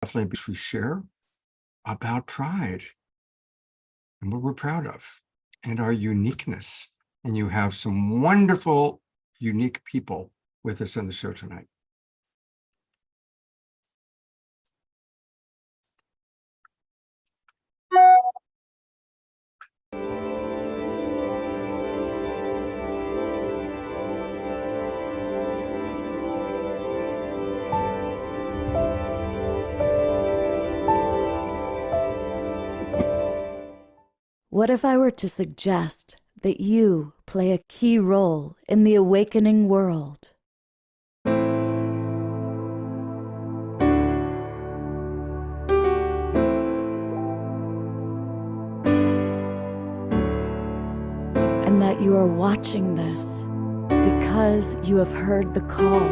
definitely we share about pride and what we're proud of and our uniqueness. And you have some wonderful, unique people with us on the show tonight. What if I were to suggest that you play a key role in the awakening world? And that you are watching this because you have heard the call.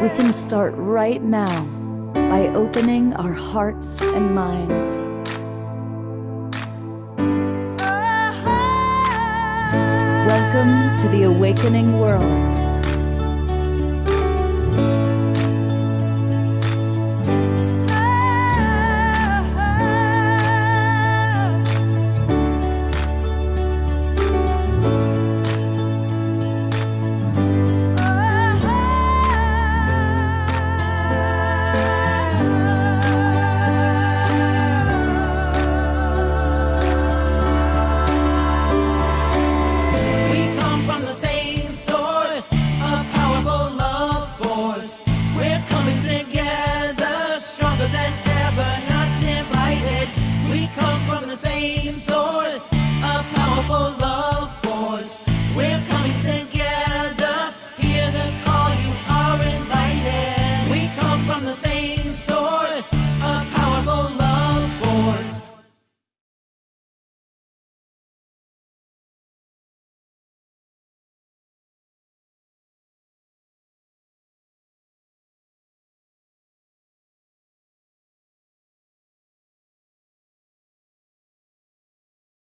We can start right now by opening our hearts and minds. Welcome to the awakening world.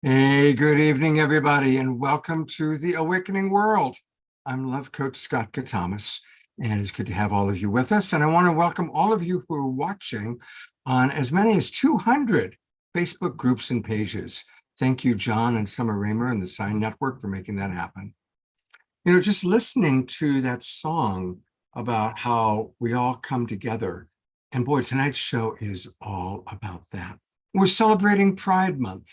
Hey, good evening, everybody, and welcome to the Awakening World. I'm Love Coach Scott Katamas, and it's good to have all of you with us. And I want to welcome all of you who are watching on as many as 200 Facebook groups and pages. Thank you, John and Summer Raymer and the Sign Network for making that happen. You know, just listening to that song about how we all come together, and boy, tonight's show is all about that. We're celebrating Pride Month.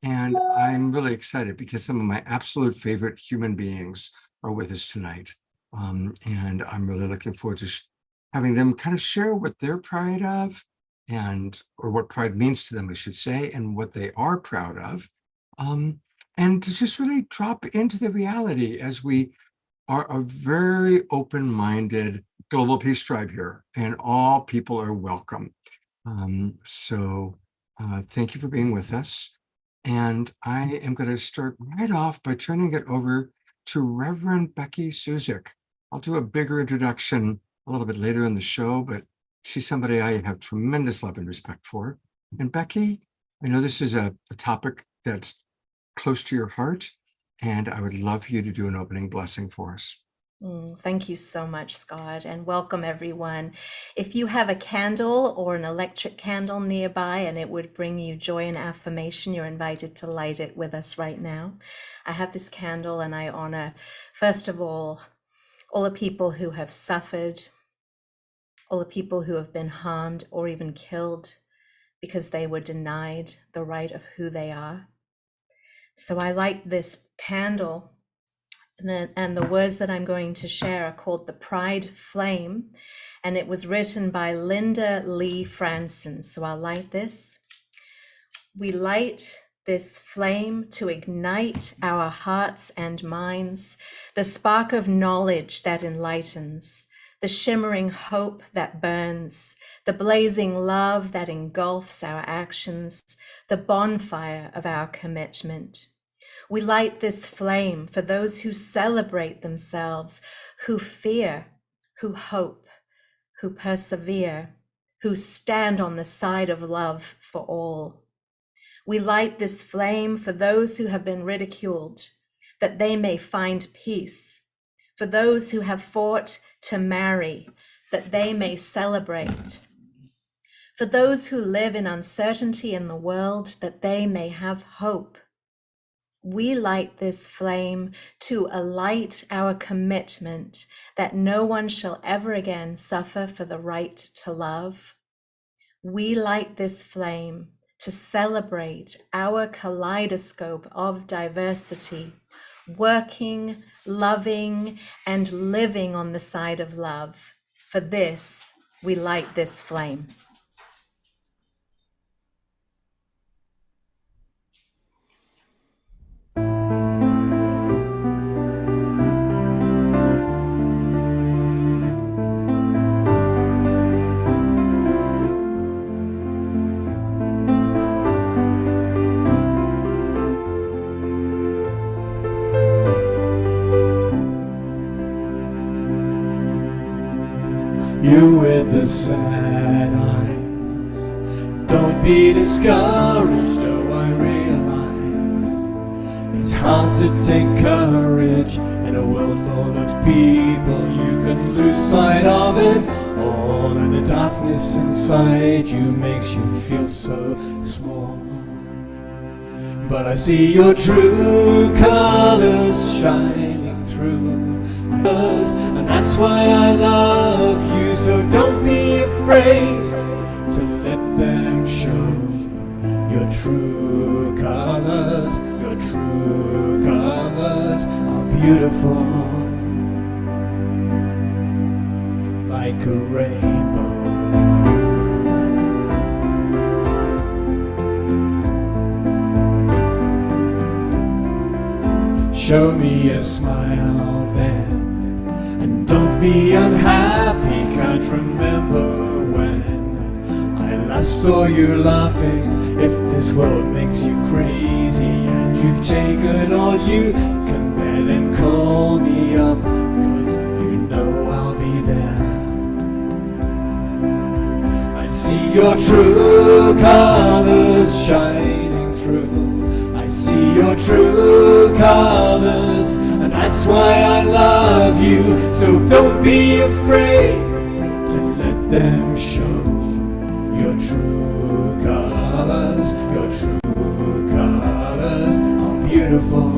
And I'm really excited because some of my absolute favorite human beings are with us tonight. And I'm really looking forward to having them kind of share what they're proud of or what pride means to them, I should say, and what they are proud of. And to just really drop into the reality as we are a very open-minded global peace tribe here, and all people are welcome. So thank you for being with us. And I am going to start right off by turning it over to Reverend Becky Suzik. I'll do a bigger introduction a little bit later in the show, but she's somebody I have tremendous love and respect for. And Becky, I know this is a topic that's close to your heart, and I would love for you to do an opening blessing for us. Thank you so much, Scott, and welcome everyone. If you have a candle or an electric candle nearby and it would bring you joy and affirmation, you're invited to light it with us right now. I have this candle and I honor, first of all the people who have suffered, all the people who have been harmed or even killed because they were denied the right of who they are. So I light this candle. And the words that I'm going to share are called The Pride Flame, and it was written by Linda Lee Franson. So I'll light this. We light this flame to ignite our hearts and minds, the spark of knowledge that enlightens, the shimmering hope that burns, the blazing love that engulfs our actions, the bonfire of our commitment. We light this flame for those who celebrate themselves, who fear, who hope, who persevere, who stand on the side of love for all. We light this flame for those who have been ridiculed, that they may find peace, For those who have fought to marry, that they may celebrate. For those who live in uncertainty in the world, that they may have hope. We light this flame to alight our commitment that no one shall ever again suffer for the right to love. We light this flame to celebrate our kaleidoscope of diversity, working, loving, and living on the side of love. For this, we light this flame. You with the sad eyes, don't be discouraged. Oh, I realize it's hard to take courage in a world full of people. You can lose sight of it all, and the darkness inside you makes you feel so small. But I see your true colors shining through, and that's why I love you. So don't be afraid to let them show your true colors. Your true colors are beautiful, like a rainbow. Show me a smile then, and don't be unhappy. Can't remember when I last saw you laughing. If this world makes you crazy and you've taken all you can bear, then call me up, 'cause you know I'll be there. I see your true colors shining through. I see your true colors, and that's why I love you. So don't be afraid to let them show your true colors. Your true colors are beautiful,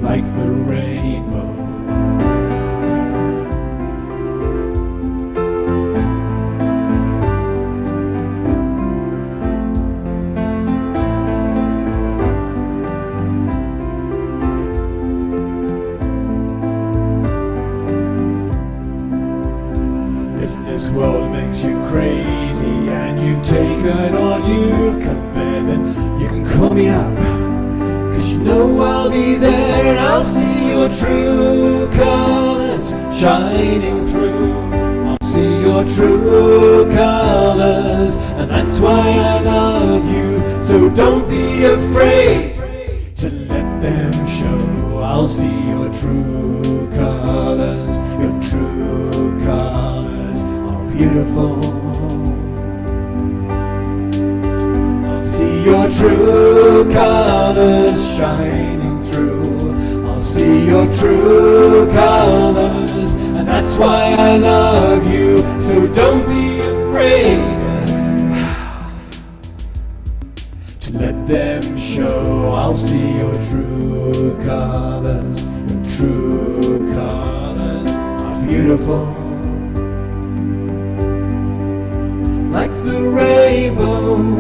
like the rainbow. This world makes you crazy and you've taken all you can bear, then you can call me up, 'cause you know I'll be there, and I'll see your true colors shining through. I'll see your true colors, and that's why I love you. So don't be afraid to let them show. I'll see your true colors. Your true colors are beautiful. I'll see your true colors shining through. I'll see your true colors, and that's why I love you. So don't be afraid to let them show. I'll see your true colors. Your true colors are beautiful, like the rainbow.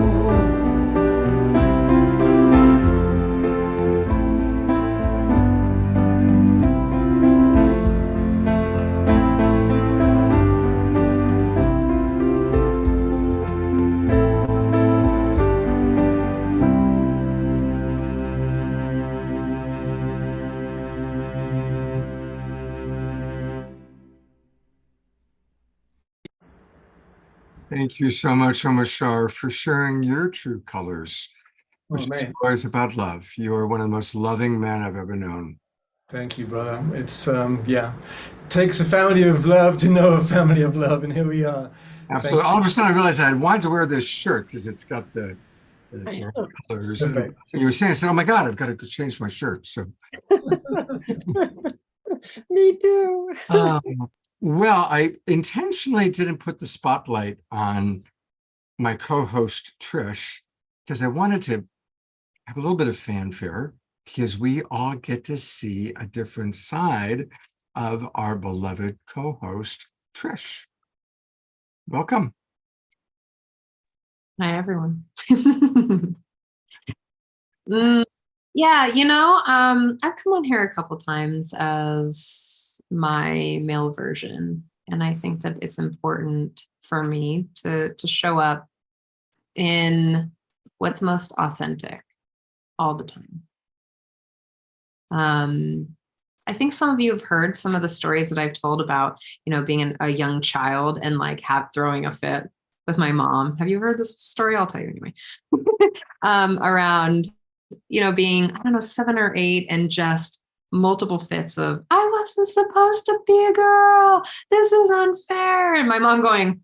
Thank you so much, Omashar, for sharing your true colors, which is always about love. You are one of the most loving men I've ever known. Thank you, brother. It's yeah, it takes a family of love to know a family of love, and here we are. Absolutely. All of a sudden, I realized I wanted to wear this shirt because it's got the the I bright know. colors. And Perfect. you were saying, I said, oh my God, I've got to change my shirt. So, Me too. um, well, I intentionally didn't put the spotlight on my co-host Trish because I wanted to have a little bit of fanfare because we all get to see a different side of our beloved co-host Trish. Welcome. Hi, everyone. Yeah, I've come on here a couple times as my male version, and I think that it's important for me to show up in what's most authentic all the time. I think some of you have heard some of the stories that I've told about, being a young child and like throwing a fit with my mom. Have you heard this story? I'll tell you anyway. Around, being, I don't know, 7 or 8 and just multiple fits of, I wasn't supposed to be a girl. This is unfair. And my mom going,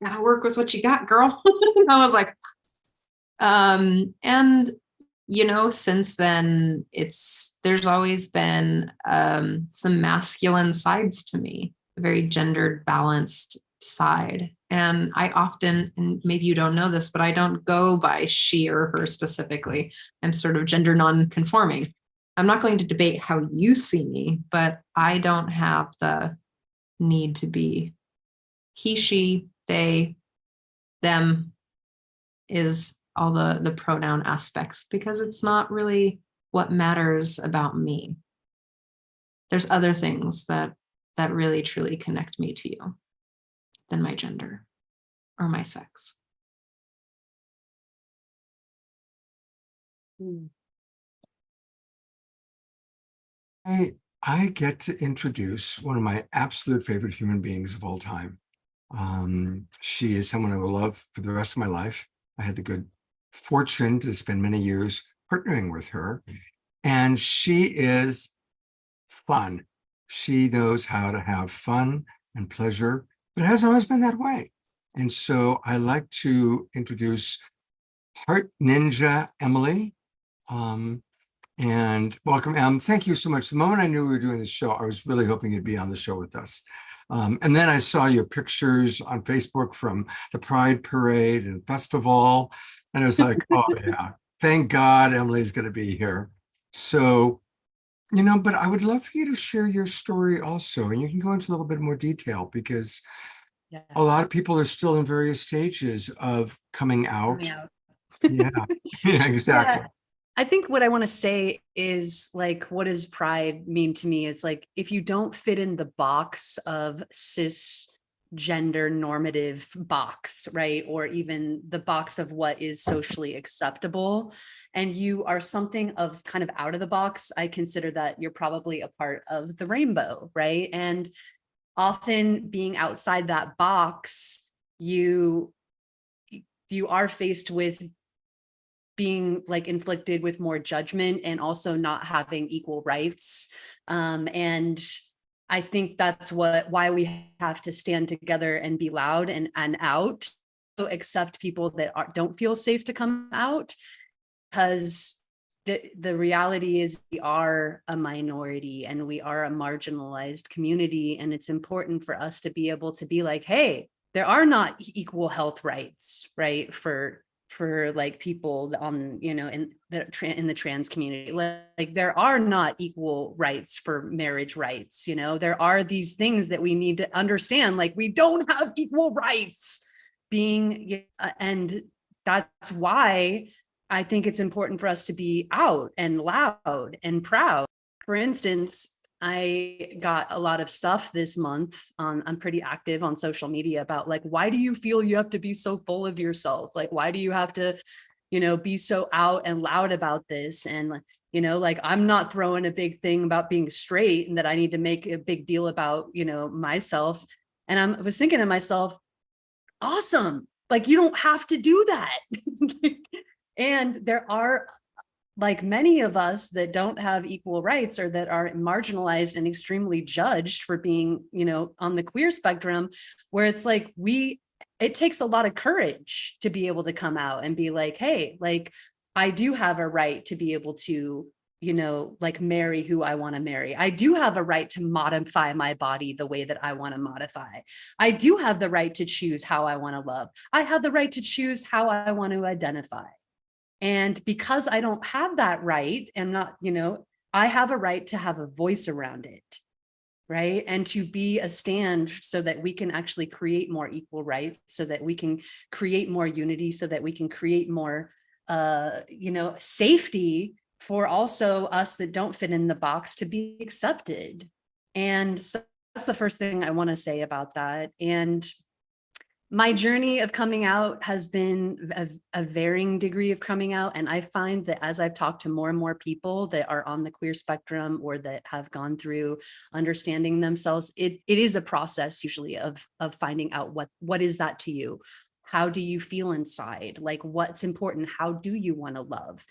gotta work with what you got, girl. And I was like, and since then there's always been some masculine sides to me, a very gendered, balanced side. And I often, and maybe you don't know this, but I don't go by she or her specifically. I'm sort of gender non-conforming. I'm not going to debate how you see me, but I don't have the need to be he, she, they, them, is all the pronoun aspects, because it's not really what matters about me. There's other things that really truly connect me to you than my gender or my sex. I get to introduce one of my absolute favorite human beings of all time. She is someone I will love for the rest of my life. I had the good fortune to spend many years partnering with her, and she is fun. She knows how to have fun and pleasure, but it hasn't always been that way. And so I like to introduce Heart Ninja Emily. And welcome, Em. Thank you so much. The moment I knew we were doing this show, I was really hoping you'd be on the show with us. And then I saw your pictures on Facebook from the Pride Parade and Festival. And I was like, oh yeah, thank God Emily's going to be here. So, but I would love for you to share your story also. And you can go into a little bit more detail because a lot of people are still in various stages of coming out. Yeah, yeah, exactly. Yeah. I think what I want to say is, like, what does pride mean to me is, like, if you don't fit in the box of cisgender normative box, right? Or even the box of what is socially acceptable, and you are something of kind of out of the box, I consider that you're probably a part of the rainbow, right? And often being outside that box, you are faced with being like inflicted with more judgment and also not having equal rights. And I think that's why we have to stand together and be loud and out, so accept people that don't feel safe to come out, because the reality is we are a minority and we are a marginalized community. And it's important for us to be able to be like, hey, there are not equal health rights, right? For like people on, in the trans community, like there are not equal rights for marriage rights. There are these things that we need to understand, like we don't have equal rights and that's why I think it's important for us to be out and loud and proud. For instance, I got a lot of stuff this month I'm pretty active on social media about, like, why do you feel you have to be so full of yourself? Like, why do you have to, be so out and loud about this? And, like, I'm not throwing a big thing about being straight and that I need to make a big deal about, myself. And I was thinking to myself, awesome. Like, you don't have to do that. And there are, like, many of us that don't have equal rights or that are marginalized and extremely judged for being, on the queer spectrum, where it's like we it takes a lot of courage to be able to come out and be like, hey, like, I do have a right to be able to, you know, like marry who I want to marry. I do have a right to modify my body the way that I want to modify. I do have the right to choose how I want to love. I have the right to choose how I want to identify. And because I don't have that right, and not, you know, I have a right to have a voice around it, right? And to be a stand so that we can actually create more equal rights, so that we can create more unity, so that we can create more, you know, safety for also us that don't fit in the box to be accepted. And so that's the first thing I want to say about that. And my journey of coming out has been a varying degree of coming out. And I find that as I've talked to more and more people that are on the queer spectrum or that have gone through understanding themselves, it is a process usually of finding out what is that to you? How do you feel inside? Like, what's important? How do you want to love?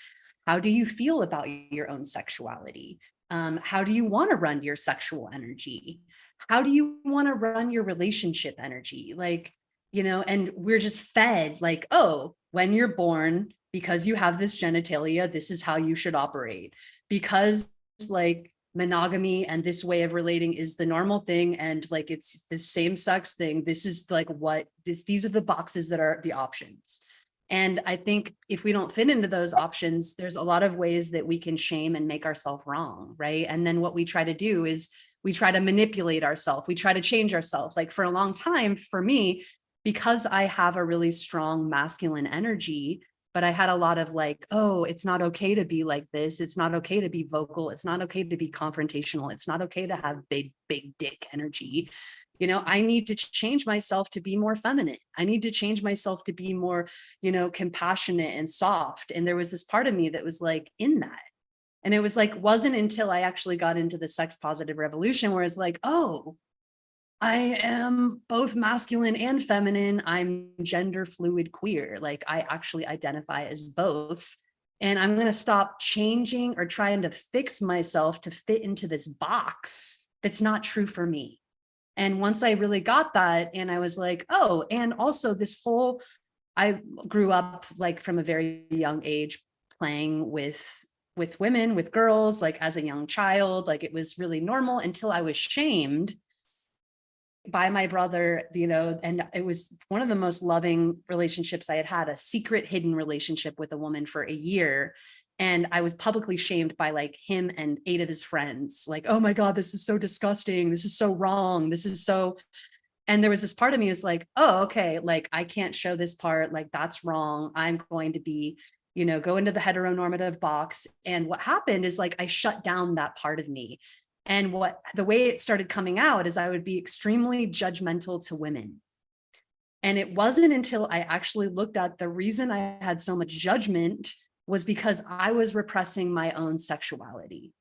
How do you feel about your own sexuality? How do you want to run your sexual energy? How do you want to run your relationship energy? Like, you know, and we're just fed like, oh, when you're born, because you have this genitalia, this is how you should operate. Because like monogamy and this way of relating is the normal thing, and like it's the same sex thing, this is like what these are the boxes that are the options. And I think if we don't fit into those options, there's a lot of ways that we can shame and make ourselves wrong, right? And then what we try to do is we try to manipulate ourselves, we try to change ourselves. Like for a long time, for me, because I have a really strong masculine energy, but I had a lot of like, oh, it's not okay to be like this. It's not okay to be vocal. It's not okay to be confrontational. It's not okay to have big dick energy. You know, I need to change myself to be more feminine. I need to change myself to be more, you know, compassionate and soft. And there was this part of me that was like in that. And it was like, wasn't until I actually got into the sex positive revolution where it's like, oh, I am both masculine and feminine. I'm gender fluid queer. Like I actually identify as both. And I'm going to stop changing or trying to fix myself to fit into this box that's not true for me. And once I really got that, and I was like, oh, and also this whole, I grew up like from a very young age playing with women, with girls, like as a young child, like it was really normal until I was shamed by my brother, you know, and it was one of the most loving relationships I had a secret hidden relationship with a woman for a year. And I was publicly shamed by like him and 8 of his friends, like, oh my God, this is so disgusting. This is so wrong. This is so, and there was this part of me is like, oh, okay, like I can't show this part, like that's wrong. I'm going to be, you know, go into the heteronormative box. And what happened is like, I shut down that part of me. And the way it started coming out is I would be extremely judgmental to women. And it wasn't until I actually looked at the reason I had so much judgment was because I was repressing my own sexuality.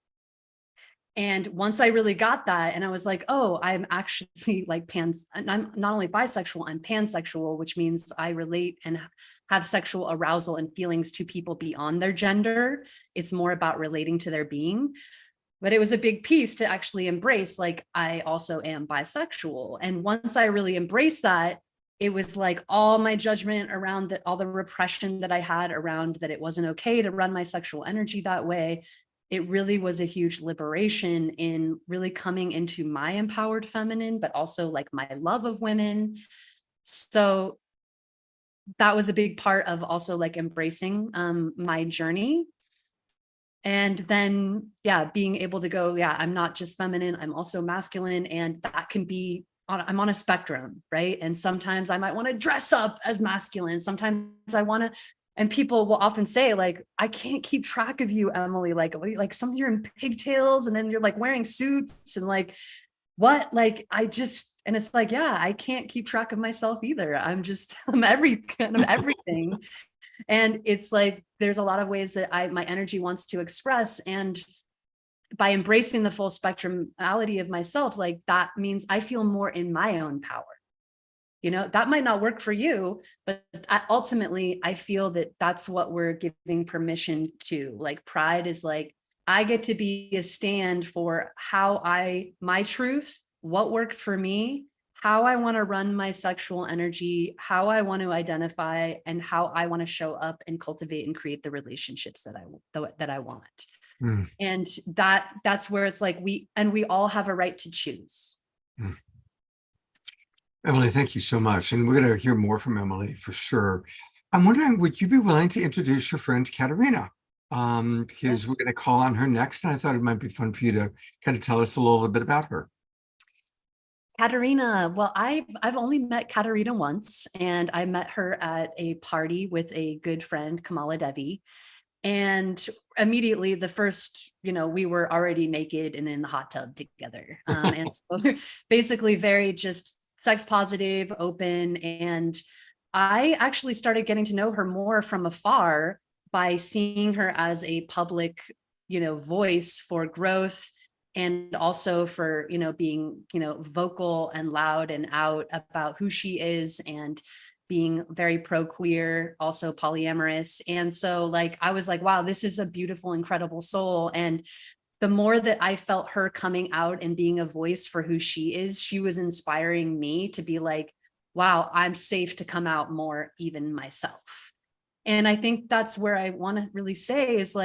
And once I really got that, and I was like, oh, I'm actually like I'm not only bisexual, I'm pansexual, which means I relate and have sexual arousal and feelings to people beyond their gender. It's more about relating to their being. But it was a big piece to actually embrace, like, I also am bisexual. And once I really embraced that, it was like all my judgment around all the repression that I had around that it wasn't okay to run my sexual energy that way. It really was a huge liberation in really coming into my empowered feminine, but also like my love of women. So that was a big part of also like embracing my journey. And then, yeah, being able to go, yeah, I'm not just feminine, I'm also masculine. And that can be, I'm on a spectrum, right? And sometimes I might want to dress up as masculine. Sometimes I want to, and people will often say like, I can't keep track of you, Emily, like some of you're in pigtails and then you're like wearing suits and like, what? Like, and it's like, yeah, I can't keep track of myself either. I'm kind of everything. And it's like, there's a lot of ways that my energy wants to express. And by embracing the full spectrality of myself, like that means I feel more in my own power. You know, that might not work for you, but ultimately I feel that that's what we're giving permission to. Like pride is like, I get to be a stand for my truth, what works for me, how I want to run my sexual energy, how I want to identify, and how I want to show up and cultivate and create the relationships that I want. Mm, And that's where it's like we all have a right to choose. mm. Emily, thank you so much. And we're going to hear more from Emily for sure. I'm wondering, would you be willing to introduce your friend Katerina? Because we're going to call on her next, and I thought it might be fun for you to kind of tell us a little bit about her. Katerina, well, I've only met Katerina once, and I met her at a party with a good friend, Kamala Devi. And immediately the first, we were already naked and in the hot tub together. And so basically very just sex positive, open. And I actually started getting to know her more from afar by seeing her as a public, voice for growth, and also for, being, vocal and loud and out about who she is, and being very pro-queer, also polyamorous. And so I was like, wow, this is a beautiful, incredible soul. And the more that I felt her coming out and being a voice for who she is, she was inspiring me to be like, wow, I'm safe to come out more, even myself. And I think that's where I want to really say is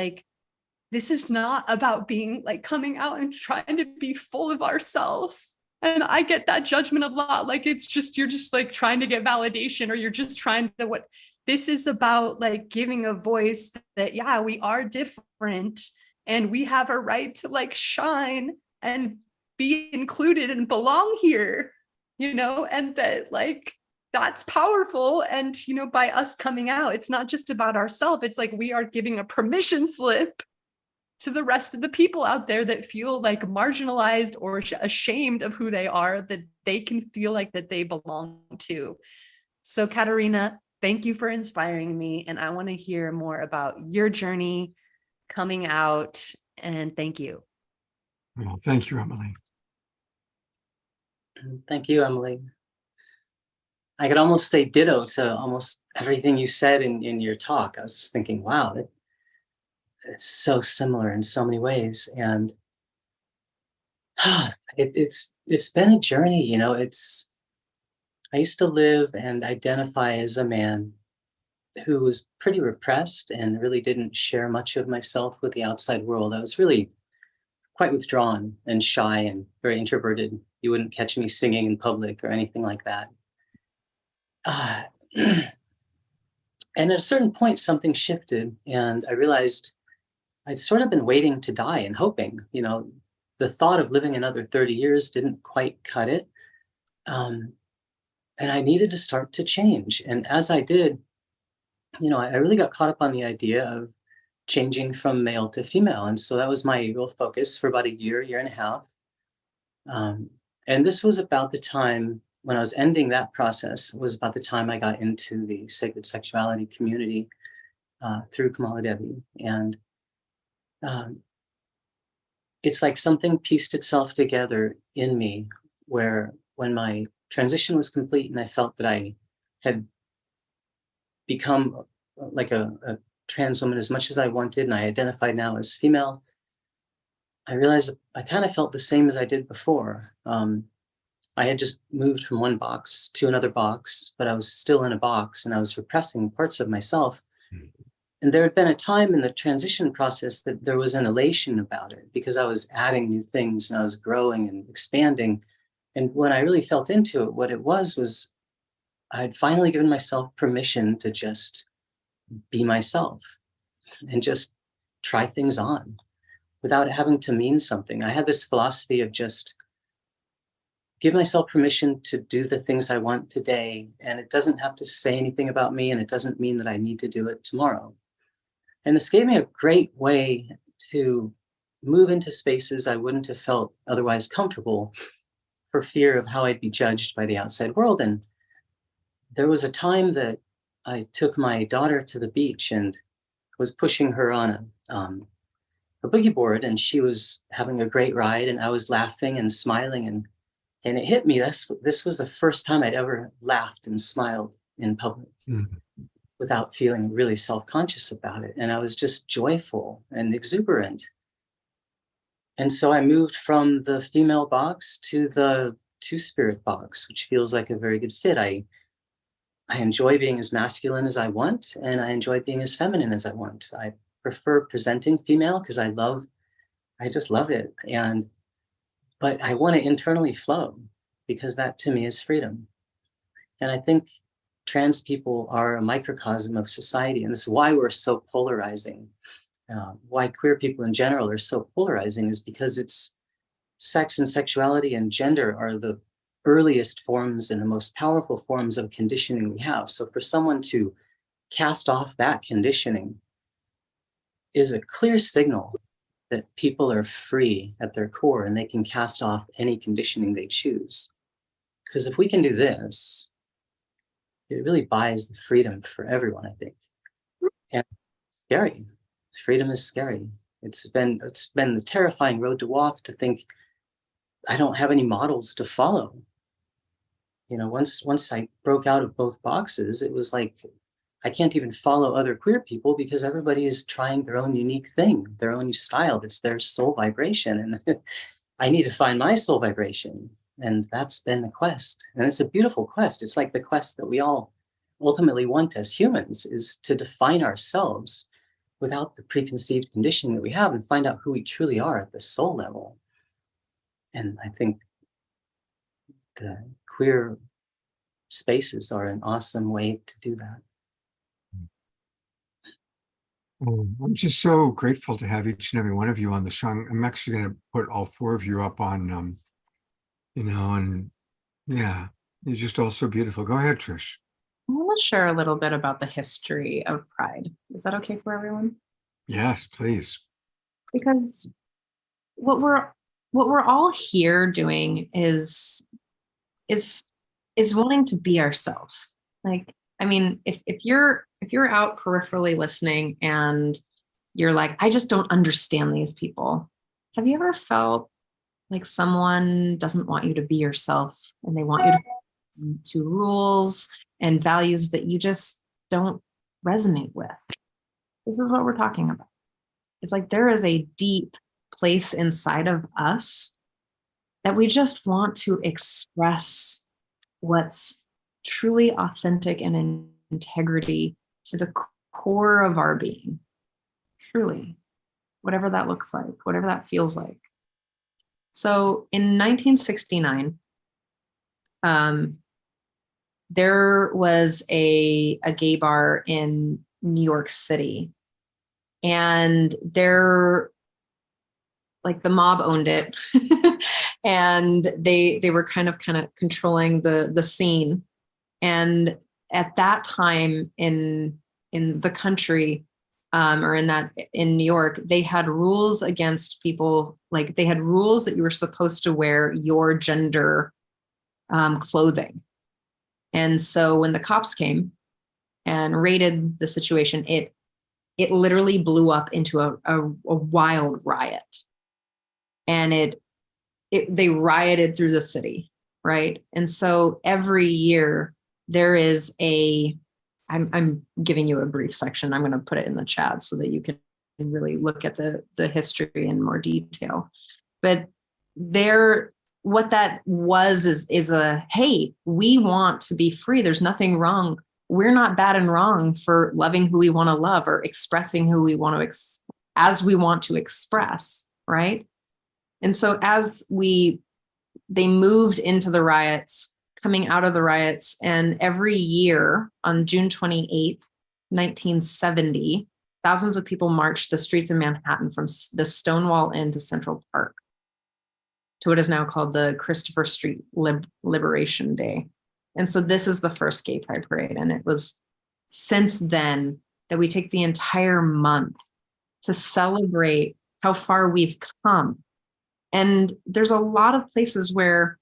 this is not about being coming out and trying to be full of ourselves. And I get that judgment a lot. It's just, you're just trying to get validation, or you're just trying to what this is about, giving a voice that, yeah, we are different and we have a right to shine and be included and belong here, and that that's powerful. And, by us coming out, it's not just about ourselves. It's we are giving a permission slip to the rest of the people out there that feel marginalized or ashamed of who they are, that they can feel that they belong to. So Katerina, thank you for inspiring me. And I want to hear more about your journey coming out, and thank you. Well, thank you, Emily. Thank you, Emily. I could almost say ditto to almost everything you said in your talk. I was just thinking, wow, it's so similar in so many ways. And it's been a journey, I used to live and identify as a man who was pretty repressed and really didn't share much of myself with the outside world. I was really quite withdrawn and shy and very introverted. You wouldn't catch me singing in public or anything like that. And at a certain point, something shifted, and I realized I'd sort of been waiting to die and hoping, the thought of living another 30 years didn't quite cut it. And I needed to start to change. And as I did, I really got caught up on the idea of changing from male to female. And so that was my real focus for about a year and a half. And this was about the time when I was ending that process, was about the time I got into the sacred sexuality community through Kamala Devi. And it's something pieced itself together in me, where when my transition was complete and I felt that I had become a trans woman as much as I wanted, and I identified now as female, I realized I kind of felt the same as I did before. I had just moved from one box to another box, but I was still in a box, and I was repressing parts of myself. And there had been a time in the transition process that there was an elation about it, because I was adding new things and I was growing and expanding. And when I really felt into it, what it was I had finally given myself permission to just be myself and just try things on without having to mean something. I had this philosophy of just give myself permission to do the things I want today, and it doesn't have to say anything about me, and it doesn't mean that I need to do it tomorrow. And this gave me a great way to move into spaces I wouldn't have felt otherwise comfortable for fear of how I'd be judged by the outside world. And there was a time that I took my daughter to the beach and was pushing her on a boogie board, and she was having a great ride, and I was laughing and smiling, and it hit me. This was the first time I'd ever laughed and smiled in public. Mm-hmm. Without feeling really self-conscious about it. And I was just joyful and exuberant. And so I moved from the female box to the two-spirit box, which feels like a very good fit. I enjoy being as masculine as I want, and I enjoy being as feminine as I want. I prefer presenting female because I just love it. But I want to internally flow, because that to me is freedom. And I think trans people are a microcosm of society, and this is why we're so polarizing. Why queer people in general are so polarizing is because it's sex and sexuality and gender are the earliest forms and the most powerful forms of conditioning we have. So for someone to cast off that conditioning is a clear signal that people are free at their core and they can cast off any conditioning they choose. Because if we can do this, it really buys the freedom for everyone, I think. And scary. Freedom is scary. It's been the terrifying road to walk, to think I don't have any models to follow. Once I broke out of both boxes, it was like I can't even follow other queer people because everybody is trying their own unique thing, their own style. It's their soul vibration. And I need to find my soul vibration. And that's been the quest. And it's a beautiful quest. It's like the quest that we all ultimately want as humans, is to define ourselves without the preconceived conditioning that we have and find out who we truly are at the soul level. And I think the queer spaces are an awesome way to do that. Oh, I'm just so grateful to have each and every one of you on the show. I'm actually going to put all four of you up on, and yeah, you're just all so beautiful. Go ahead, Trish. I want to share a little bit about the history of Pride. Is that okay for everyone? Yes, please. Because what we're all here doing is wanting to be ourselves. Like, I mean, if you're out peripherally listening and you're like, I just don't understand these people. Have you ever felt like someone doesn't want you to be yourself and they want you to rules and values that you just don't resonate with? This is what we're talking about. It's like there is a deep place inside of us that we just want to express what's truly authentic and in integrity to the core of our being. Truly, whatever that looks like, whatever that feels like. So in 1969, there was a gay bar in New York City, and the mob owned it, and they were kind of controlling the scene. And at that time in the country, or in New York, they had rules against people. Like, they had rules that you were supposed to wear your gender clothing. And so when the cops came and raided the situation, it literally blew up into a wild riot. And they rioted through the city, right? And so every year there is I'm giving you a brief section. I'm going to put it in the chat so that you can really look at the history in more detail. But what that was is a, hey, we want to be free. There's nothing wrong. We're not bad and wrong for loving who we want to love or expressing who we want to as we want to express, right? And so as they moved into the riots, coming out of the riots, and every year on June 28th, 1970, thousands of people marched the streets of Manhattan from the Stonewall Inn to Central Park to what is now called the Christopher Street Liberation Day. And so this is the first Gay Pride Parade. And it was since then that we take the entire month to celebrate how far we've come. And there's a lot of places where,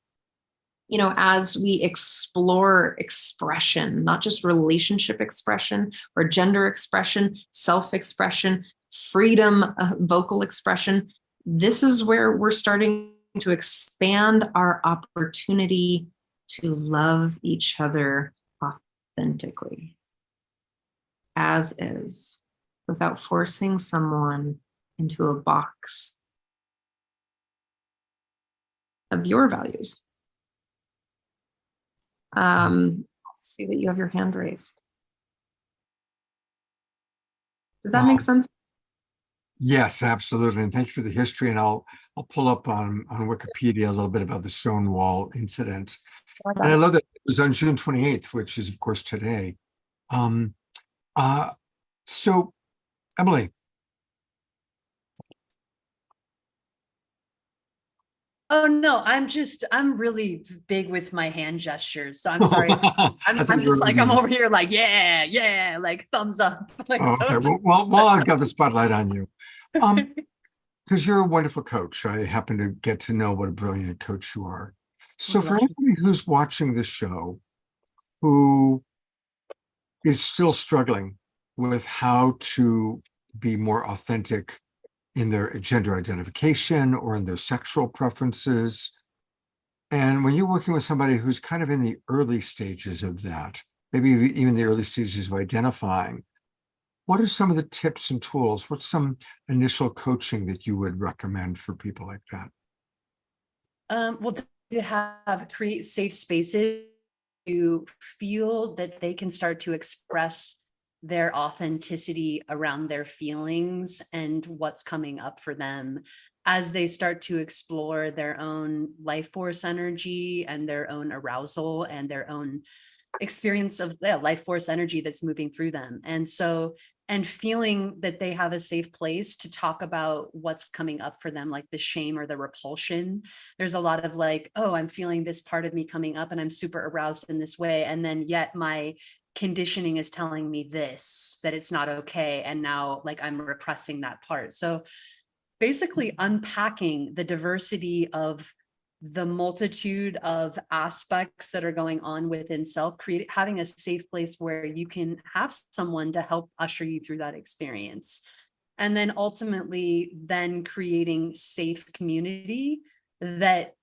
as we explore expression, not just relationship expression or gender expression, self-expression, freedom, vocal expression, this is where we're starting to expand our opportunity to love each other authentically, as is, without forcing someone into a box of your values. Let's see that you have your hand raised. Does that make sense? Yes, absolutely. And thank you for the history. And I'll pull up on Wikipedia a little bit about the Stonewall incident. And I love that it was on June 28th, which is of course today. So Emily. Oh no, I'm really big with my hand gestures. So I'm sorry. I'm just like, I'm over here like, yeah, like thumbs up. Like, Oh, so okay. Well, I've got the spotlight on you. Because you're a wonderful coach. I happen to get to know what a brilliant coach you are. So for anybody who's watching this show who is still struggling with how to be more authentic in their gender identification or in their sexual preferences, and when you're working with somebody who's kind of in the early stages of that, maybe even the early stages of identifying, what are some of the tips and tools? What's some initial coaching that you would recommend for people like that? well, to create safe spaces to feel that they can start to express their authenticity around their feelings and what's coming up for them as they start to explore their own life force energy and their own arousal and their own experience of life force energy that's moving through them. And feeling that they have a safe place to talk about what's coming up for them, like the shame or the repulsion. There's a lot of like, oh, I'm feeling this part of me coming up and I'm super aroused in this way. And then yet my conditioning is telling me this, that it's not okay. And now like I'm repressing that part. So basically unpacking the diversity of the multitude of aspects that are going on within self, having a safe place where you can have someone to help usher you through that experience. And then ultimately then creating safe community that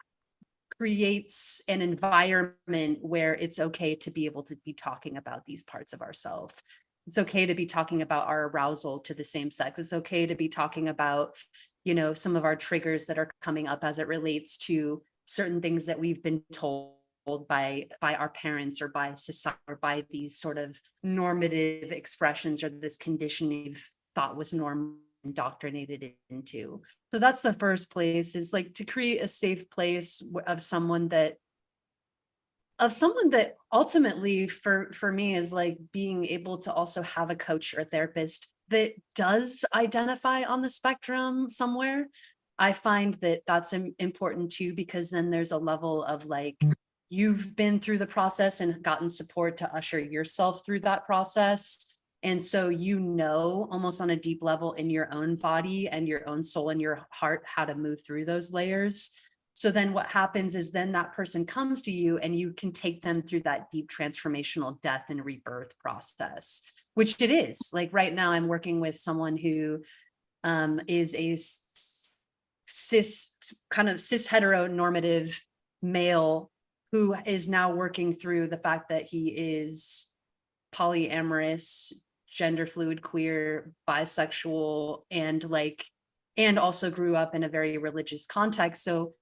creates an environment where it's okay to be able to be talking about these parts of ourselves. It's okay to be talking about our arousal to the same sex. It's okay to be talking about, some of our triggers that are coming up as it relates to certain things that we've been told by our parents or by society or by these sort of normative expressions or this conditioning thought was indoctrinated into. So that's the first place, is like to create a safe place of someone that ultimately for me is like being able to also have a coach or a therapist that does identify on the spectrum somewhere. I find that that's important too, because then there's a level of like, you've been through the process and gotten support to usher yourself through that process. And so, almost on a deep level in your own body and your own soul and your heart, how to move through those layers. So then what happens is then that person comes to you and you can take them through that deep transformational death and rebirth process, which it is. Like right now I'm working with someone who is a cis heteronormative male who is now working through the fact that he is polyamorous, gender fluid, queer, bisexual, and also grew up in a very religious context. So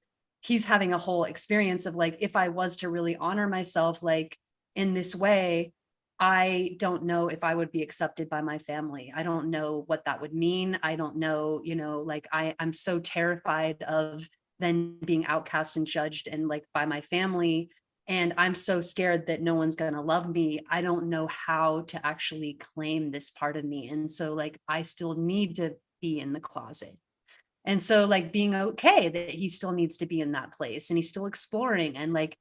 he's having a whole experience of like, if I was to really honor myself, like in this way, I don't know if I would be accepted by my family. I don't know what that would mean. I don't know, like I'm so terrified of then being outcast and judged and like by my family. And I'm so scared that no one's going to love me. I don't know how to actually claim this part of me. And so like, I still need to be in the closet. And so like being okay that he still needs to be in that place and he's still exploring, and like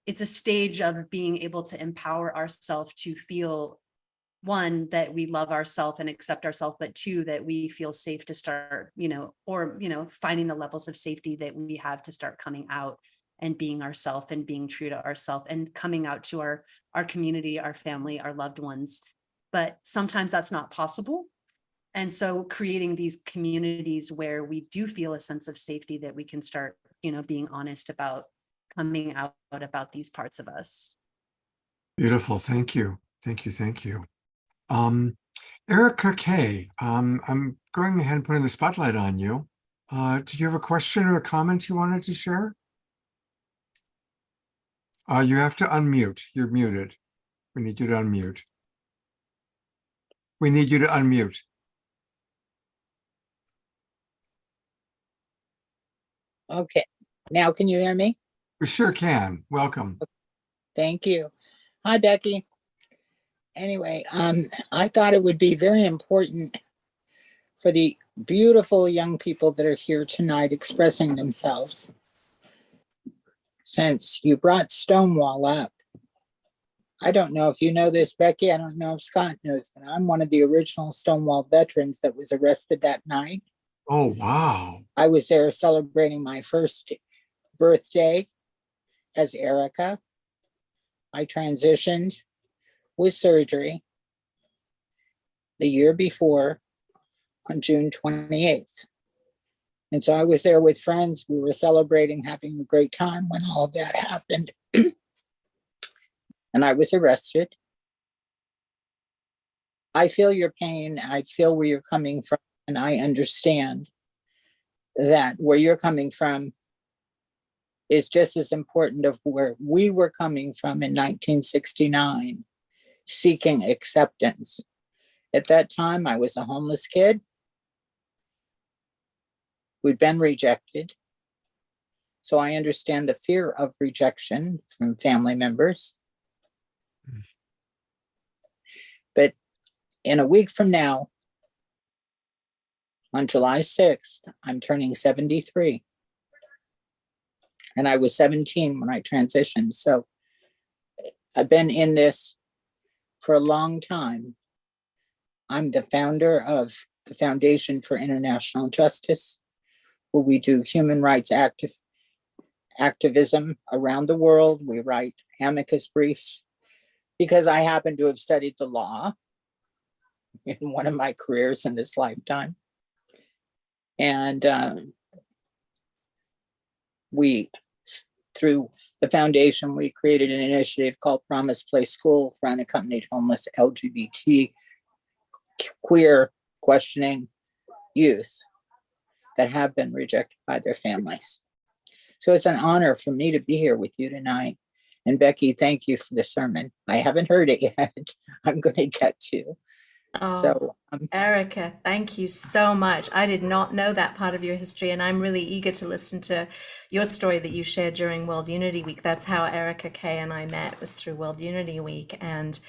it's a stage of being able to empower ourselves to feel, one, that we love ourselves and accept ourselves, but two, that we feel safe to start, finding the levels of safety that we have to start coming out and being ourselves and being true to ourselves and coming out to our community, our family, our loved ones. But sometimes that's not possible. And so creating these communities where we do feel a sense of safety, that we can start, being honest about coming out about these parts of us. Beautiful. Thank you. Thank you. Thank you. Erica Kay, I'm going ahead and putting the spotlight on you. Did you have a question or a comment you wanted to share? You have to unmute. You're muted. We need you to unmute. We need you to unmute. Okay, now can you hear me? We sure can. Welcome. Thank you. Hi, Becky. Anyway, I thought it would be very important for the beautiful young people that are here tonight expressing themselves. Since you brought Stonewall up, I don't know if you know this, Becky. I don't know if Scott knows, but I'm one of the original Stonewall veterans that was arrested that night. Oh, wow. I was there celebrating my first birthday as Erica. I transitioned with surgery the year before on June 28th. And so I was there with friends. We were celebrating, having a great time when all of that happened. And I was arrested. I feel your pain. I feel where you're coming from. And I understand that where you're coming from is just as important of where we were coming from in 1969, seeking acceptance. At that time, I was a homeless kid. We'd been rejected. So I understand the fear of rejection from family members. But in a week from now, on July 6th, I'm turning 73. And I was 17 when I transitioned. So I've been in this for a long time. I'm the founder of the Foundation for International Justice, where we do human rights activism around the world. We write amicus briefs because I happen to have studied the law in one of my careers in this lifetime. And through the foundation, we created an initiative called Promise Place School for unaccompanied homeless LGBT queer questioning youth that have been rejected by their families. So it's an honor for me to be here with you tonight. And Becky, thank you for the sermon. I haven't heard it yet. I'm going to get to. Oh, So Erica, thank you so much. I did not know that part of your history, and I'm really eager to listen to your story that you shared during World Unity Week. That's how Erica Kay and I met, was through World Unity Week. And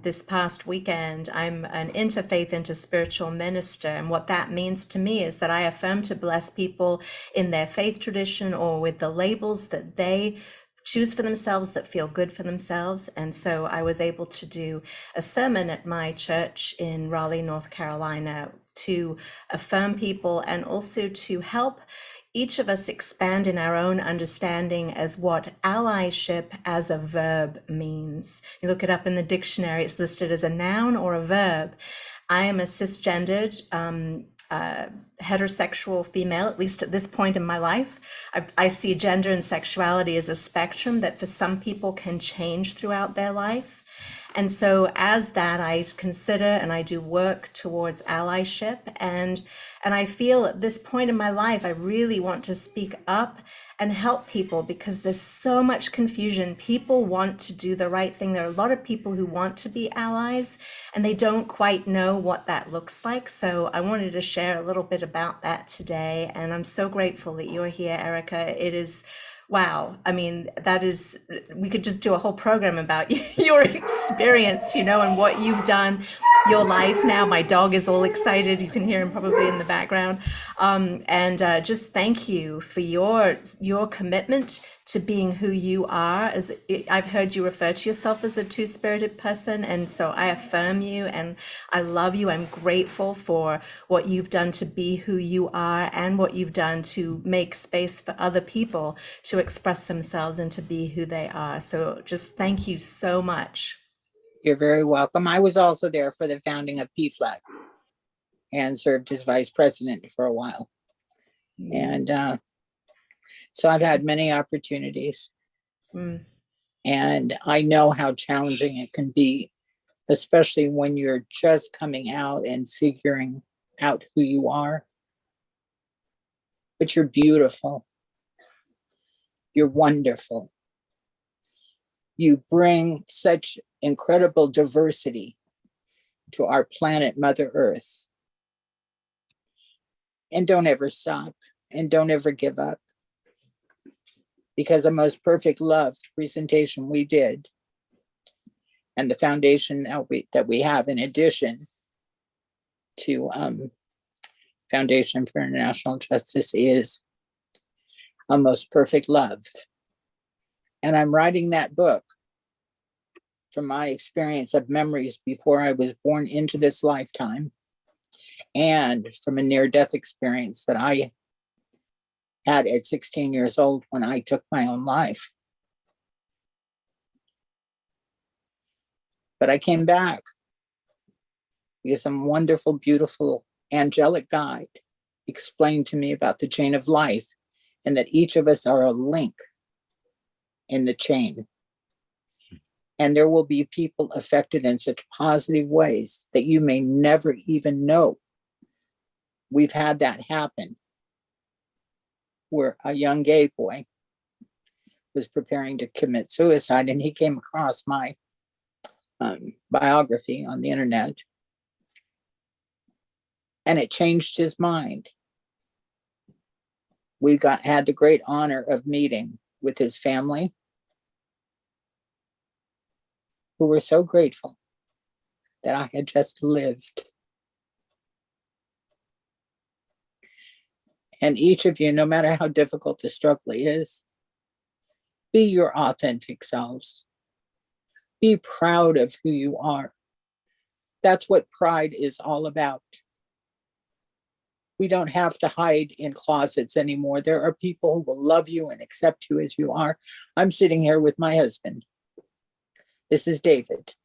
this past weekend, I'm an interfaith, interspiritual minister. And what that means to me is that I affirm to bless people in their faith tradition or with the labels that they choose for themselves, that feel good for themselves. And so I was able to do a sermon at my church in Raleigh, North Carolina, to affirm people and also to help each of us expand in our own understanding as what allyship as a verb means. You look it up in the dictionary, it's listed as a noun or a verb. I am a cisgendered, heterosexual female, at least at this point in my life. I see gender and sexuality as a spectrum that for some people can change throughout their life. And so as that, I consider and I do work towards allyship. And I feel at this point in my life, I really want to speak up and help people because there's so much confusion. People want to do the right thing. There are a lot of people who want to be allies and they don't quite know what that looks like. So I wanted to share a little bit about that today. And I'm so grateful that you're here, Erica. It is, wow. I mean, that is, we could just do a whole program about your experience, you know, and what you've done, your life now. My dog is all excited. You can hear him probably in the background. Just thank you for your commitment to being who you are. I've heard you refer to yourself as a two-spirited person, and so I affirm you and I love you. I'm grateful for what you've done to be who you are and what you've done to make space for other people to express themselves and to be who they are. So just thank you so much. you're very welcome. I was also there for the founding of PFLAG and served as vice president for a while. And so I've had many opportunities. And I know how challenging it can be, especially when you're just coming out and figuring out who you are. But you're beautiful. You're wonderful. You bring such incredible diversity to our planet, Mother Earth. And don't ever stop, and don't ever give up. Because the Most Perfect Love presentation we did, and the foundation that we have in addition to Foundation for International Justice, is A Most Perfect Love. And I'm writing that book from my experience of memories before I was born into this lifetime, and from a near-death experience that I had at 16 years old when I took my own life. But I came back because some wonderful, beautiful, angelic guide explained to me about the chain of life, and that each of us are a link in the chain. And there will be people affected in such positive ways that you may never even know. We've had that happen, where a young gay boy was preparing to commit suicide, and he came across my biography on the internet, and it changed his mind. We had the great honor of meeting with his family, who were so grateful that I had just lived. And each of you, no matter how difficult the struggle is, be your authentic selves. Be proud of who you are. That's what pride is all about. We don't have to hide in closets anymore. There are people who will love you and accept you as you are. I'm sitting here with my husband. This is David,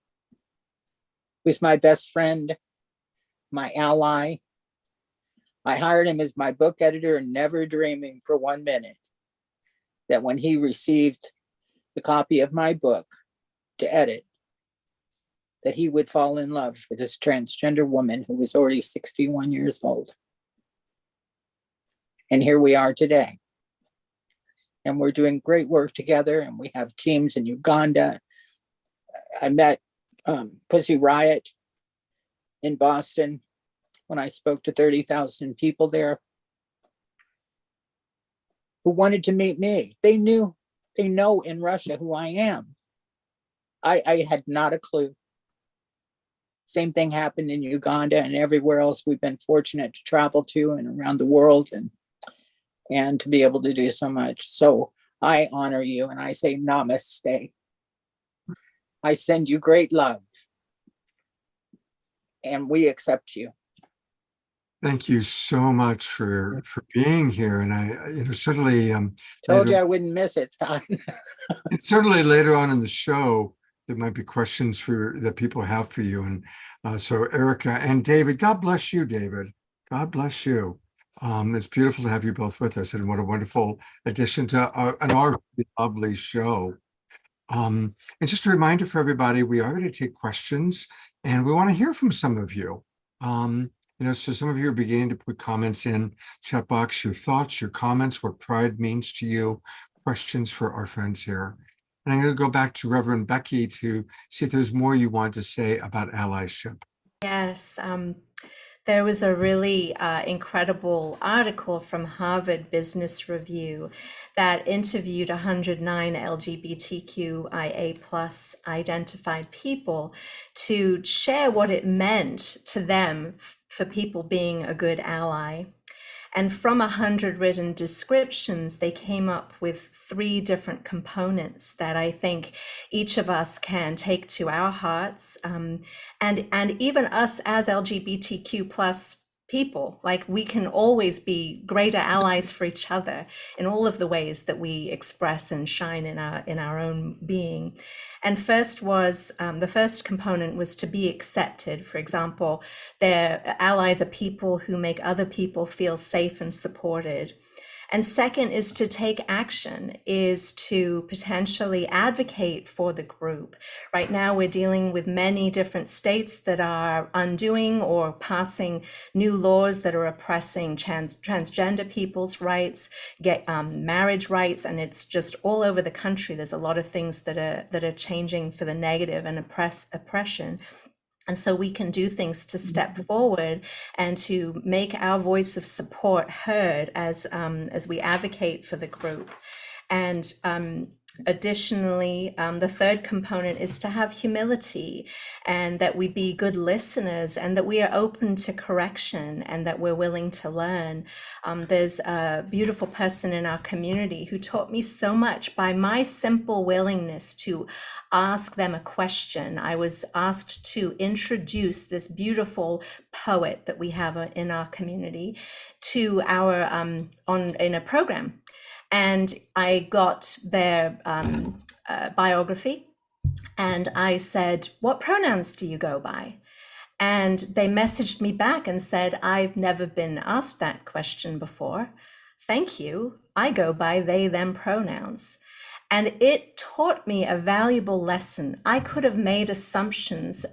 who's my best friend, my ally. I hired him as my book editor, never dreaming for 1 minute that when he received the copy of my book to edit, that he would fall in love with this transgender woman who was already 61 years old. And here we are today. And we're doing great work together, and we have teams in Uganda. I met Pussy Riot in Boston when I spoke to 30,000 people there who wanted to meet me. They know in Russia who I am. I had not a clue. Same thing happened in Uganda and everywhere else we've been fortunate to travel to and around the world, and to be able to do so much. So I honor you, and I say namaste. I send you great love, and we accept you. Thank you so much for being here. And I certainly Told you I wouldn't miss it, Scott. and certainly later on in the show, there might be questions that people have for you. And so Erica and David, God bless you, David. God bless you. It's beautiful to have you both with us, and what a wonderful addition to our lovely show. And just a reminder for everybody, we are going to take questions, and we want to hear from some of you. So some of you are beginning to put comments in chat box, your thoughts, your comments, what pride means to you, questions for our friends here. And I'm going to go back to Reverend Becky to see if there's more you want to say about allyship. Yes, there was a really incredible article from Harvard Business Review that interviewed 109 LGBTQIA plus identified people to share what it meant to them for people being a good ally. And from 100 written descriptions, they came up with 3 different components that I think each of us can take to our hearts. And even us as LGBTQ plus people, like, we can always be greater allies for each other in all of the ways that we express and shine in our own being. And the first component was to be accepted. For example, their allies are people who make other people feel safe and supported. And second is to take action, is to potentially advocate for the group. Right now, we're dealing with many different states that are undoing or passing new laws that are oppressing transgender people's rights, marriage rights, and it's just all over the country. There's a lot of things that are changing for the negative and oppression. And so we can do things to step forward and to make our voice of support heard as we advocate for the group. And additionally, the third component is to have humility, and that we be good listeners, and that we are open to correction, and that we're willing to learn. There's a beautiful person in our community who taught me so much by my simple willingness to ask them a question. I was asked to introduce this beautiful poet that we have in our community to our in a program. And I got their biography, and I said, "What pronouns do you go by?" And they messaged me back and said, "I've never been asked that question before. Thank you. I go by they, them pronouns." And it taught me a valuable lesson. I could have made assumptions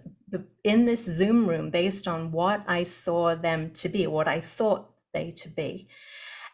in this Zoom room based on what I saw them to be, what I thought they to be,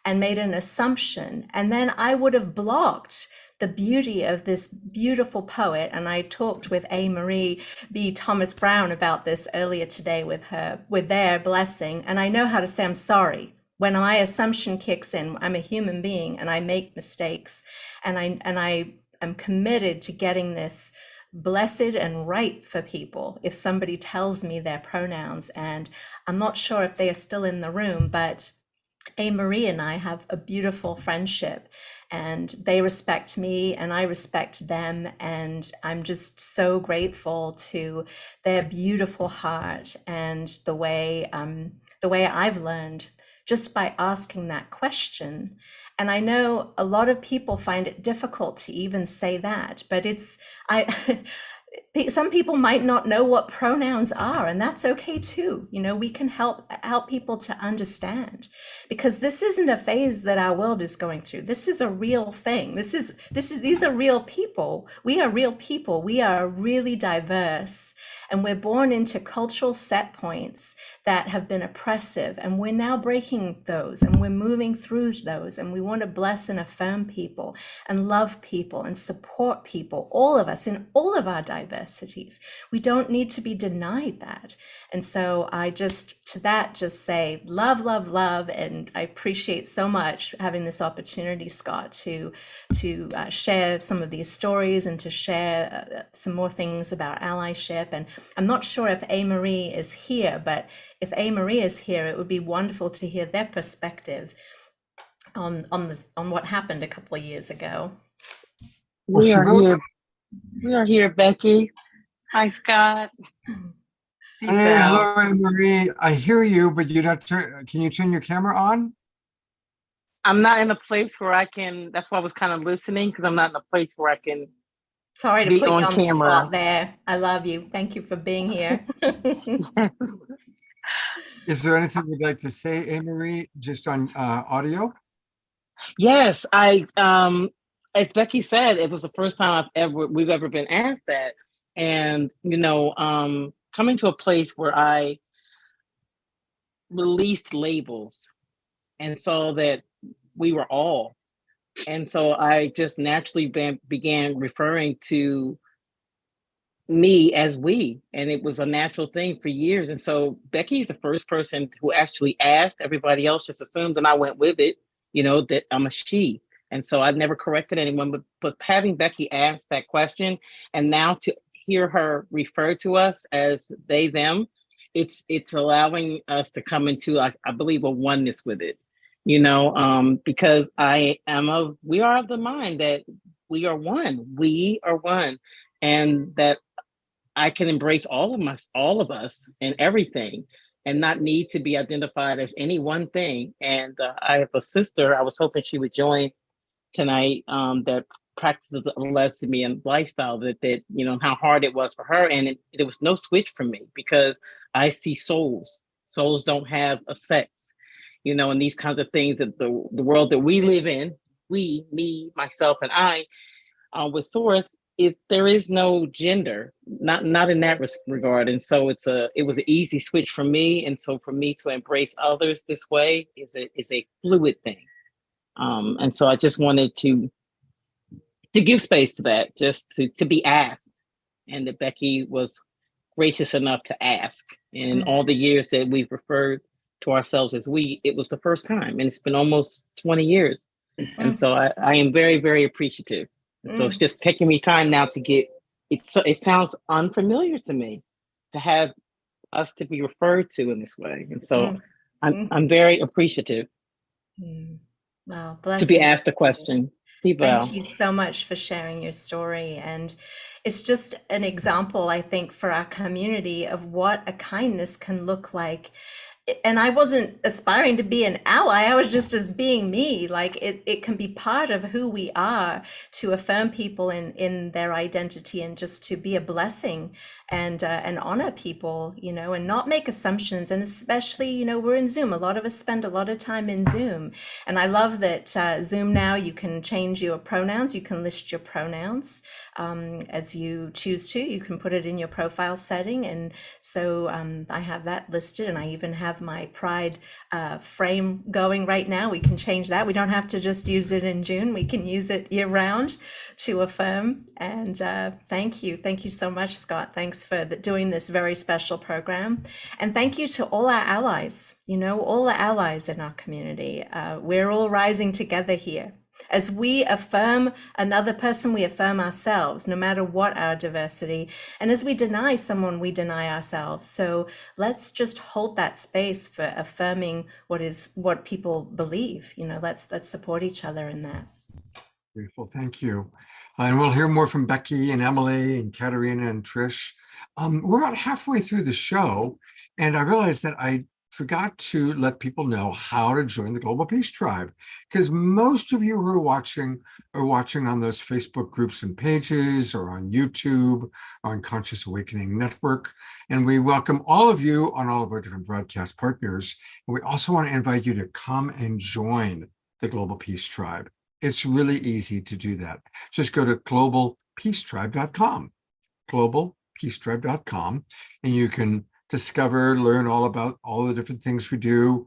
and made an assumption. And then I would have blocked the beauty of this beautiful poet. And I talked with A. Marie B. Thomas Brown about this earlier today with their blessing. And I know how to say I'm sorry. When my assumption kicks in, I'm a human being and I make mistakes. And I am committed to getting this blessed and right for people if somebody tells me their pronouns. And I'm not sure if they are still in the room, but A. Marie and I have a beautiful friendship, and they respect me and I respect them. And I'm just so grateful to their beautiful heart and the way I've learned just by asking that question. And I know a lot of people find it difficult to even say that, but some people might not know what pronouns are, and that's okay too. You know, we can help people to understand, because this isn't a phase that our world is going through. This is a real thing. These are real people. We are real people. We are really diverse, and we're born into cultural set points that have been oppressive, and we're now breaking those, and we're moving through those, and we want to bless and affirm people and love people and support people, all of us in all of our diversities. We don't need to be denied that. And so I just say love, love, love. And I appreciate so much having this opportunity, Scott, to share some of these stories and to share some more things about allyship. And I'm not sure if A. Marie is here, but if A. Marie is here, it would be wonderful to hear their perspective on what happened a couple of years ago. We are here, Becky. Hi, Scott. Hey, hello, Anne Marie. I hear you, but can you turn your camera on? I'm not in a place where I can, that's why I was kind of listening, because I'm not in a place where I can. Sorry to be put you on camera. the spot there. I love you. Thank you for being here. Is there anything you'd like to say, Anne Marie, just on audio? Yes, as Becky said, it was the first time we've ever been asked that. And, coming to a place where I released labels and saw that we were all. And so I just naturally began referring to me as we, and it was a natural thing for years. And so Becky's the first person who actually asked. Everybody else just assumed, and I went with it, that I'm a she. And so I've never corrected anyone, but having Becky ask that question, and now to hear her refer to us as they, them, it's allowing us to come into, I believe, a oneness with it, because we are of the mind that we are one, and that I can embrace all of us and everything, and not need to be identified as any one thing. And I have a sister, I was hoping she would join tonight, that practices a lesbian lifestyle, that how hard it was for her. And it was no switch for me, because I see souls don't have a sex. and these kinds of things that the world that we live in, me, myself, and I, with Source, there is no gender, not in that regard. And so it was an easy switch for me. And so for me to embrace others this way is a fluid thing. And so I just wanted to give space to that, just to be asked. And that Becky was gracious enough to ask. In all the years that we've referred to ourselves as we, it was the first time. And it's been almost 20 years. And so I am very, very appreciative. And so it's just taking me time now to get, it sounds unfamiliar to me to have us to be referred to in this way. And so I'm very appreciative Wow, to be asked a question. Thank you so much for sharing your story. And it's just an example, I think, for our community of what a kindness can look like. And I wasn't aspiring to be an ally. I was just as being me. Like it can be part of who we are to affirm people in their identity and just to be a blessing and honor people, and not make assumptions. And especially, we're in Zoom. A lot of us spend a lot of time in Zoom. And I love that Zoom now, you can change your pronouns. You can list your pronouns as you choose to. You can put it in your profile setting. And so I have that listed, and I even have my Pride frame going right now. We can change that. We don't have to just use it in June. We can use it year round to affirm. And thank you so much, Scott. Thanks for doing this very special program. And thank you to all our allies, all the allies in our community. We're all rising together here. As we affirm another person, we affirm ourselves, no matter what our diversity. And as we deny someone, we deny ourselves. So let's just hold that space for affirming what people believe. Let's support each other in that. Beautiful, thank you. And we'll hear more from Becky and Emily and Katerina and Trish. We're about halfway through the show, and I realized that I forgot to let people know how to join the Global Peace Tribe, because most of you who are watching on those Facebook groups and pages, or on YouTube, or on Conscious Awakening Network. And we welcome all of you on all of our different broadcast partners. And we also want to invite you to come and join the Global Peace Tribe. It's really easy to do that. Just go to globalpeacetribe.com, globalpeacetribe.com, and you can learn all about all the different things we do.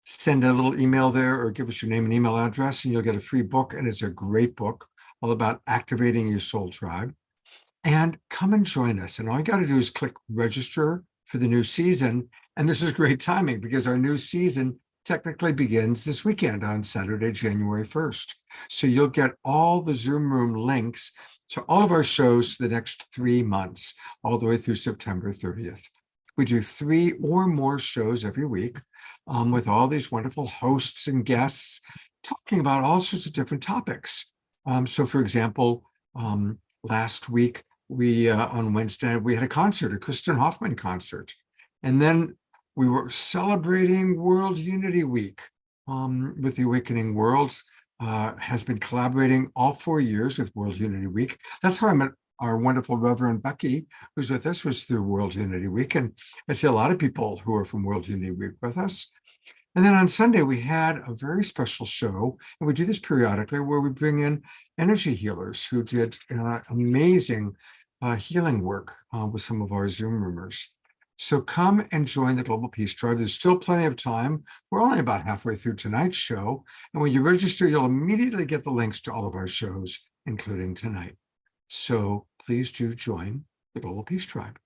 Send a little email there or give us your name and email address, and you'll get a free book. And it's a great book all about activating your soul tribe. And come and join us. And all you got to do is click register for the new season. And this is great timing because our new season technically begins this weekend on Saturday, January 1st. So you'll get all the Zoom room links to all of our shows for the next 3 months, all the way through September 30th. We do 3 or more shows every week with all these wonderful hosts and guests talking about all sorts of different topics. So for example, last week, on Wednesday, we had a concert, a Kristen Hoffman concert. And then we were celebrating World Unity Week with the Awakening World. Has been collaborating all 4 years with World Unity Week. That's how I met our wonderful Reverend Becky, who's with us, was through World Unity Week. And I see a lot of people who are from World Unity Week with us. And then on Sunday, we had a very special show, and we do this periodically, where we bring in energy healers who did amazing healing work with some of our Zoom roomers. So come and join the Global Peace Tribe. There's still plenty of time. We're only about halfway through tonight's show. And when you register, you'll immediately get the links to all of our shows, including tonight. So please do join the Global Peace Tribe.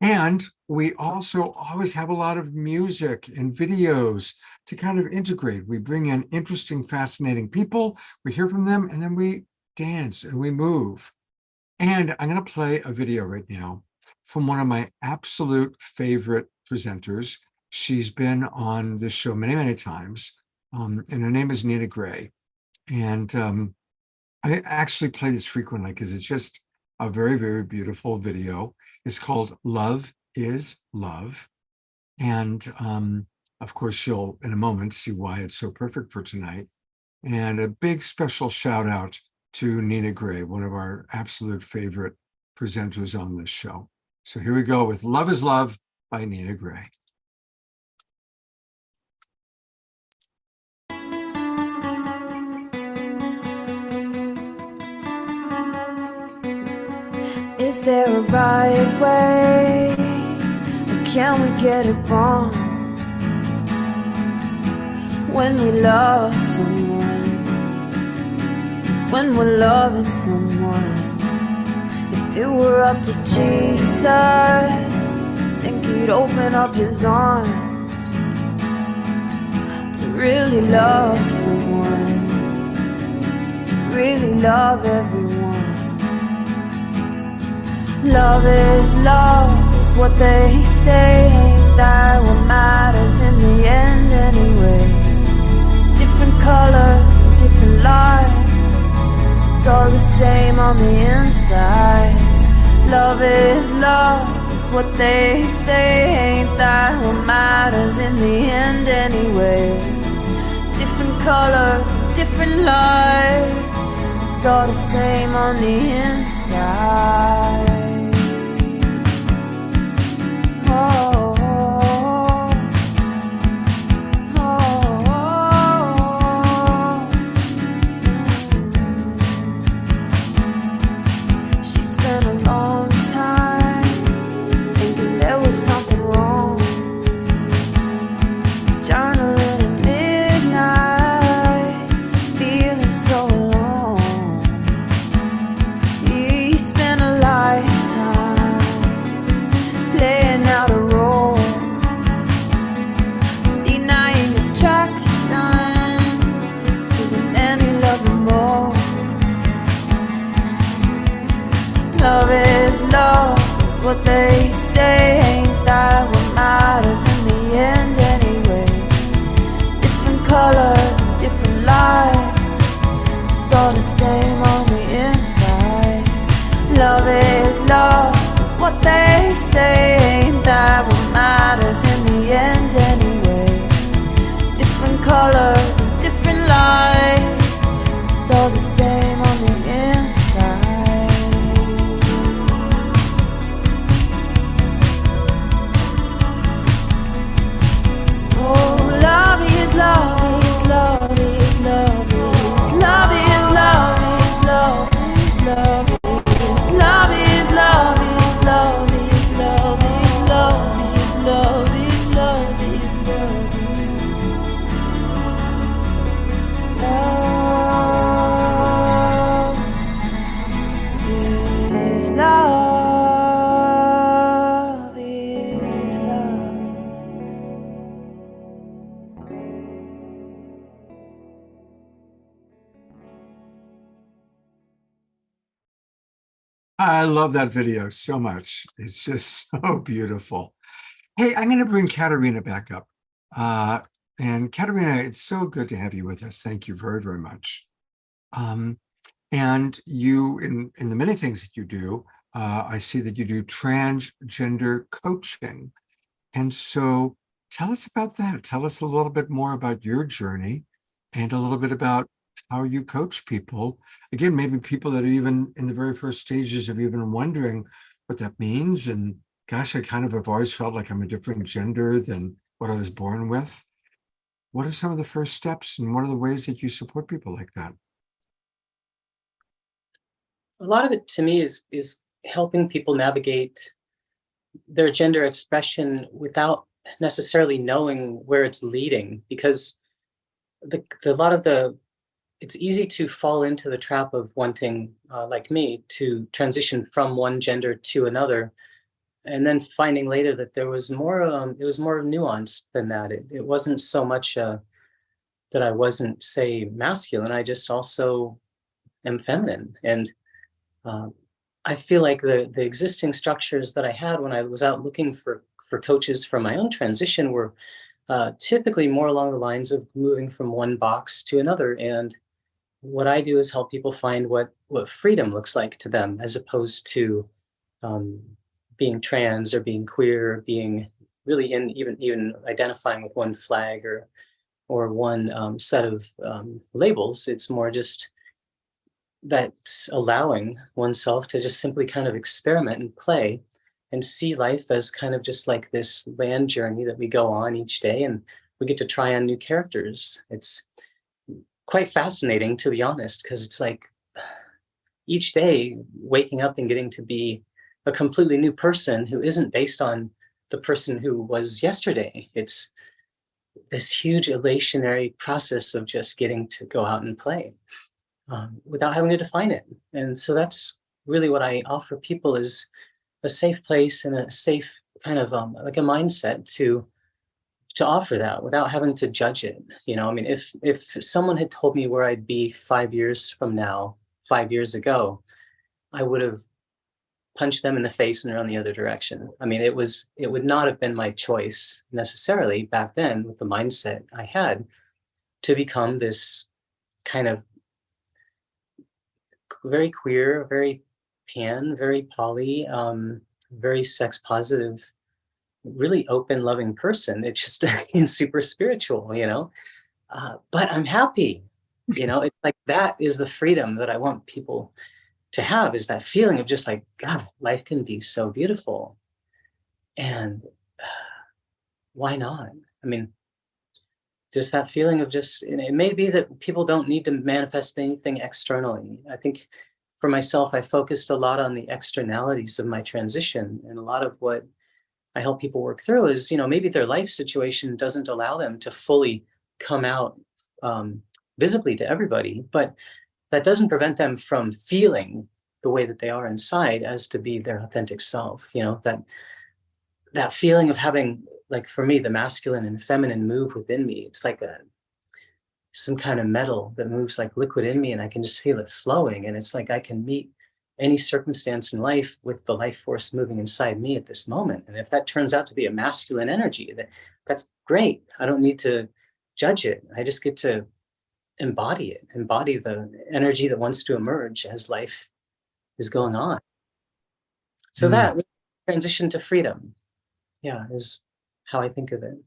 And we also always have a lot of music and videos to kind of integrate. We bring in interesting, fascinating people. We hear from them, and then we dance and we move. And I'm going to play a video right now from one of my absolute favorite presenters. She's been on this show many, many times, and her name is Nina Gray. And I actually play this frequently because it's just a very, very beautiful video. It's called Love is Love. And of course, you'll in a moment see why it's so perfect for tonight. And a big special shout out to Nina Gray, one of our absolute favorite presenters on this show. So here we go with Love is Love by Nina Gray. there a right way? Or can we get it wrong? When we love someone, when we're loving someone, if it were up to Jesus, think he'd open up his arms to really love someone, to really love everyone. Love is what they say, ain't that what matters in the end anyway? Different colors and different lives, it's all the same on the inside. Love is what they say, ain't that what matters in the end anyway? Different colors and different lives, it's all the same on the inside. Oh, she spent a long time thinking there was something wrong, journaling at midnight, feeling so alone. He spent a lifetime playing out a role, denying attraction to the man he loved the most. Love is what they say, ain't that what matters in the end anyway? Different colors and different lives, it's all the same on the inside. Love is what they say, ain't that what matters in the end anyway? Different colors and different lives, it's all the same on the inside. Oh, love is love is love is love is love is love is love is love is love is love is love is love is love is love is love is love. Love is love. I love that video so much. It's just so beautiful. Hey, I'm going to bring Katerina back up. And Katerina, it's so good to have you with us. Thank you very, very much. And you, in the many things that you do, I see that you do transgender coaching. And so tell us about that. Tell us a little bit more about your journey and a little bit about how you coach people. Again, maybe people that are even in the very first stages of even wondering what that means. And gosh, I kind of have always felt like I'm a different gender than what I was born with. What are some of the first steps and what are the ways that you support people like that? A lot of it to me is helping people navigate their gender expression without necessarily knowing where it's leading, because it's easy to fall into the trap of wanting, like me, to transition from one gender to another, and then finding later that there was more. It was more nuanced than that. It wasn't so much that I wasn't, say, masculine. I just also am feminine, and I feel like the existing structures that I had when I was out looking for coaches for my own transition were typically more along the lines of moving from one box to another. And what I do is help people find what freedom looks like to them, as opposed to being trans or being queer, or being really in even identifying with one flag or one set of labels. It's more just that's allowing oneself to just simply kind of experiment and play and see life as kind of just like this land journey that we go on each day, and we get to try on new characters. It's quite fascinating, to be honest, because it's like each day waking up and getting to be a completely new person who isn't based on the person who was yesterday. It's this huge elationary process of just getting to go out and play without having to define it. And so that's really what I offer people, is a safe place and a safe kind of like a mindset to offer that without having to judge it. You know, I mean, if someone had told me where I'd be 5 years from now, 5 years ago, I would have punched them in the face and run the other direction. I mean, it would not have been my choice necessarily back then, with the mindset I had, to become this kind of very queer, very pan, very poly, very sex positive, really open, loving person. It's just super spiritual, you know. But I'm happy, you know. It's like, that is the freedom that I want people to have, is that feeling of just like, God, life can be so beautiful. And why not? I mean, just that feeling of just, it may be that people don't need to manifest anything externally. I think for myself, I focused a lot on the externalities of my transition. And a lot of what I help people work through is, you know, maybe their life situation doesn't allow them to fully come out visibly to everybody, but that doesn't prevent them from feeling the way that they are inside as to be their authentic self. You know, that feeling of having, like for me, the masculine and feminine move within me. It's like some kind of metal that moves like liquid in me, and I can just feel it flowing. And it's like I can meet any circumstance in life with the life force moving inside me at this moment. And if that turns out to be a masculine energy, that's great. I don't need to judge it. I just get to embody the energy that wants to emerge as life is going on. So that transition to freedom, yeah, is how I think of it.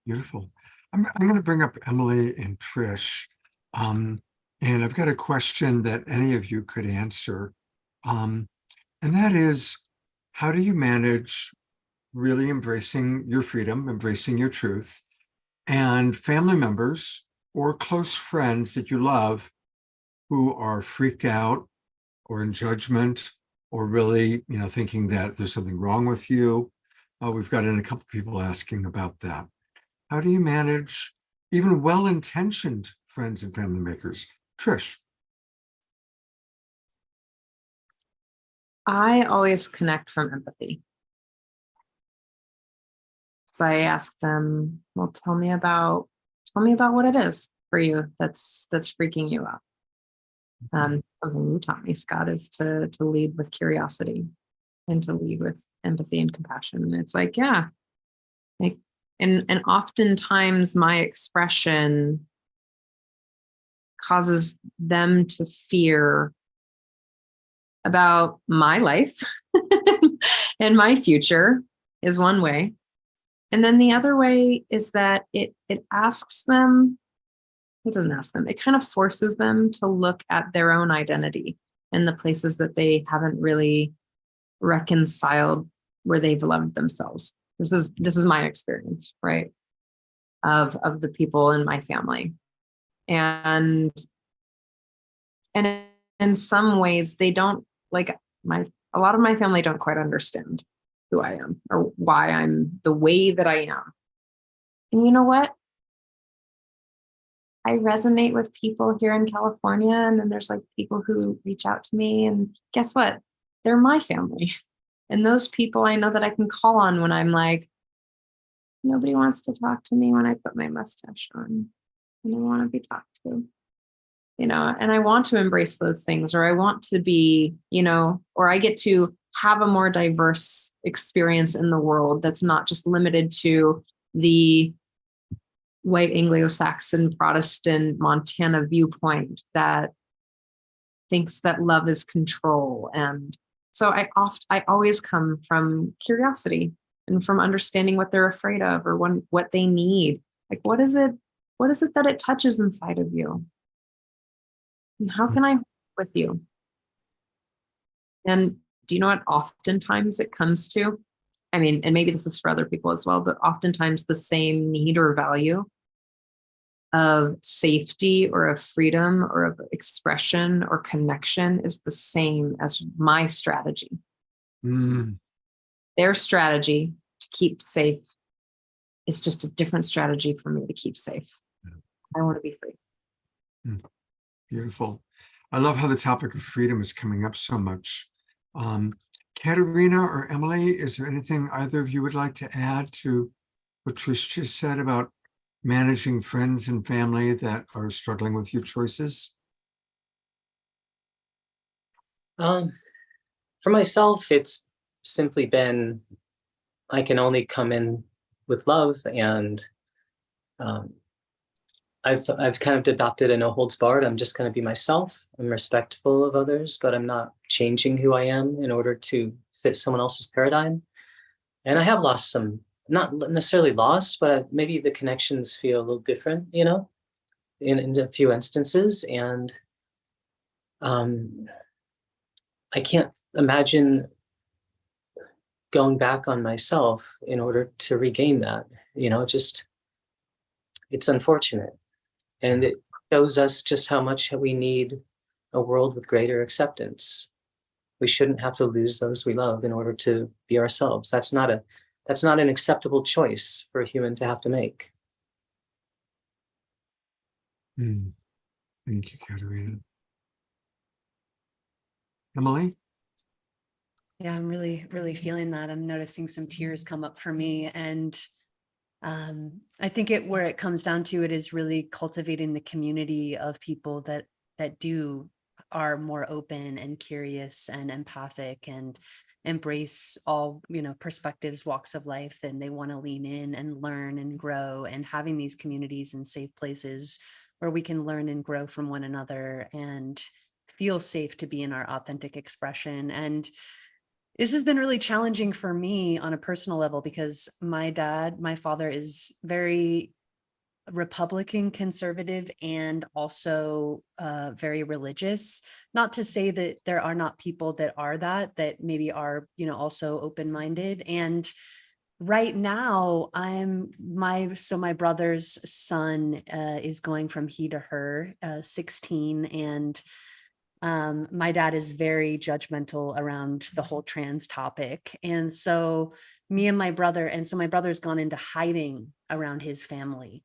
Beautiful. I'm going to bring up Emily and Trish. And I've got a question that any of you could answer. And that is, how do you manage really embracing your freedom, embracing your truth, and family members or close friends that you love who are freaked out or in judgment, or really, you know, thinking that there's something wrong with you? We've gotten a couple people asking about that. How do you manage even well-intentioned friends and family makers? Trish. I always connect from empathy. So I ask them, well, tell me about what it is for you that's freaking you out. Something you taught me, Scott, is to lead with curiosity and to lead with empathy and compassion. And it's like, yeah, like, and oftentimes my expression causes them to fear about my life and my future, is one way. And then the other way is that it asks them, it doesn't ask them, it kind of forces them to look at their own identity and the places that they haven't really reconciled where they've loved themselves. This is my experience, right? Of the people in my family. And in some ways they don't, like, a lot of my family don't quite understand who I am or why I'm the way that I am. And you know what? I resonate with people here in California, and then there's like people who reach out to me, and guess what? They're my family. And those people I know that I can call on when I'm like, nobody wants to talk to me when I put my mustache on, and I want to be talked to, you know, and I want to embrace those things, or I want to be, you know, or I get to have a more diverse experience in the world that's not just limited to the white Anglo-Saxon Protestant Montana viewpoint that thinks that love is control. And so I always come from curiosity and from understanding what they're afraid of, or what they need. Like, what is it that it touches inside of you? And how can I work with you? And do you know what oftentimes it comes to? I mean, and maybe this is for other people as well, but oftentimes the same need or value of safety or of freedom or of expression or connection is the same as my strategy. Mm, Their strategy to keep safe is just a different strategy for me to keep safe. I want to be free. beautiful. I love how the topic of freedom is coming up so much. Katerina or Emily, is there anything either of you would like to add to what Trish just said about managing friends and family that are struggling with your choices? For myself, it's simply been, I can only come in with love, and I've kind of adopted a no holds barred. I'm just going to be myself. I'm respectful of others, but I'm not changing who I am in order to fit someone else's paradigm. And I have lost some, not necessarily lost, but maybe the connections feel a little different, you know, in a few instances. And I can't imagine going back on myself in order to regain that. You know, just, it's unfortunate. And it shows us just how much we need a world with greater acceptance. We shouldn't have to lose those we love in order to be ourselves. That's not an acceptable choice for a human to have to make. Thank you, Katerina. Emily? Yeah, I'm really, really feeling that. I'm noticing some tears come up for me. And I think where it comes down to it is really cultivating the community of people that are more open and curious and empathic and embrace all, perspectives, walks of life, and they want to lean in and learn and grow, and having these communities and safe places where we can learn and grow from one another and feel safe to be in our authentic expression. And this has been really challenging for me on a personal level because my father is very Republican conservative and also very religious. Not to say that there are not people that are that maybe are, also open-minded. And right now my brother's son is going from he to her, 16, and my dad is very judgmental around the whole trans topic. And so my brother's gone into hiding around his family,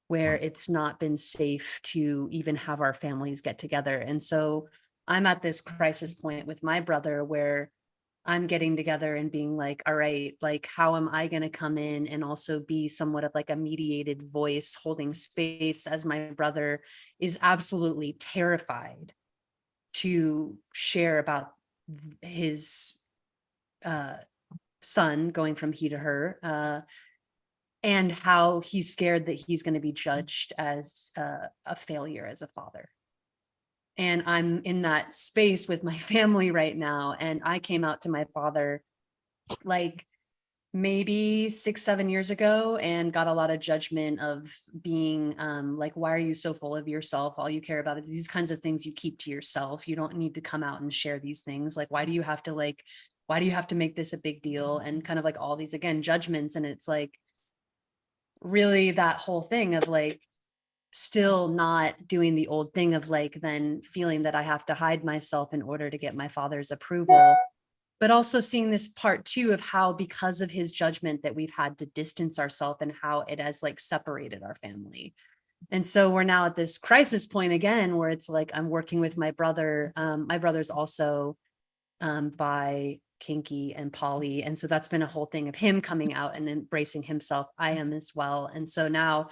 where it's not been safe to even have our families get together. And so I'm at this crisis point with my brother where I'm getting together and being like, all right, like, how am I going to come in and also be somewhat of like a mediated voice holding space, as my brother is absolutely terrified to share about his son going from he to her, and how he's scared that he's going to be judged as a failure as a father. And I'm in that space with my family right now. And I came out to my father like maybe 6-7 years ago and got a lot of judgment of being like, why are you so full of yourself? All you care about is these kinds of things you keep to yourself. You don't need to come out and share these things. Like, why do you have to make this a big deal? And kind of like all these, again, judgments. And it's like really that whole thing of like still not doing the old thing of like then feeling that I have to hide myself in order to get my father's approval. But also seeing this part too of how, because of his judgment, that we've had to distance ourselves and how it has like separated our family. And so we're now at this crisis point again, where it's like, I'm working with my brother. My brother's also bi, kinky, and poly. And so that's been a whole thing of him coming out and embracing himself. I am as well. And so now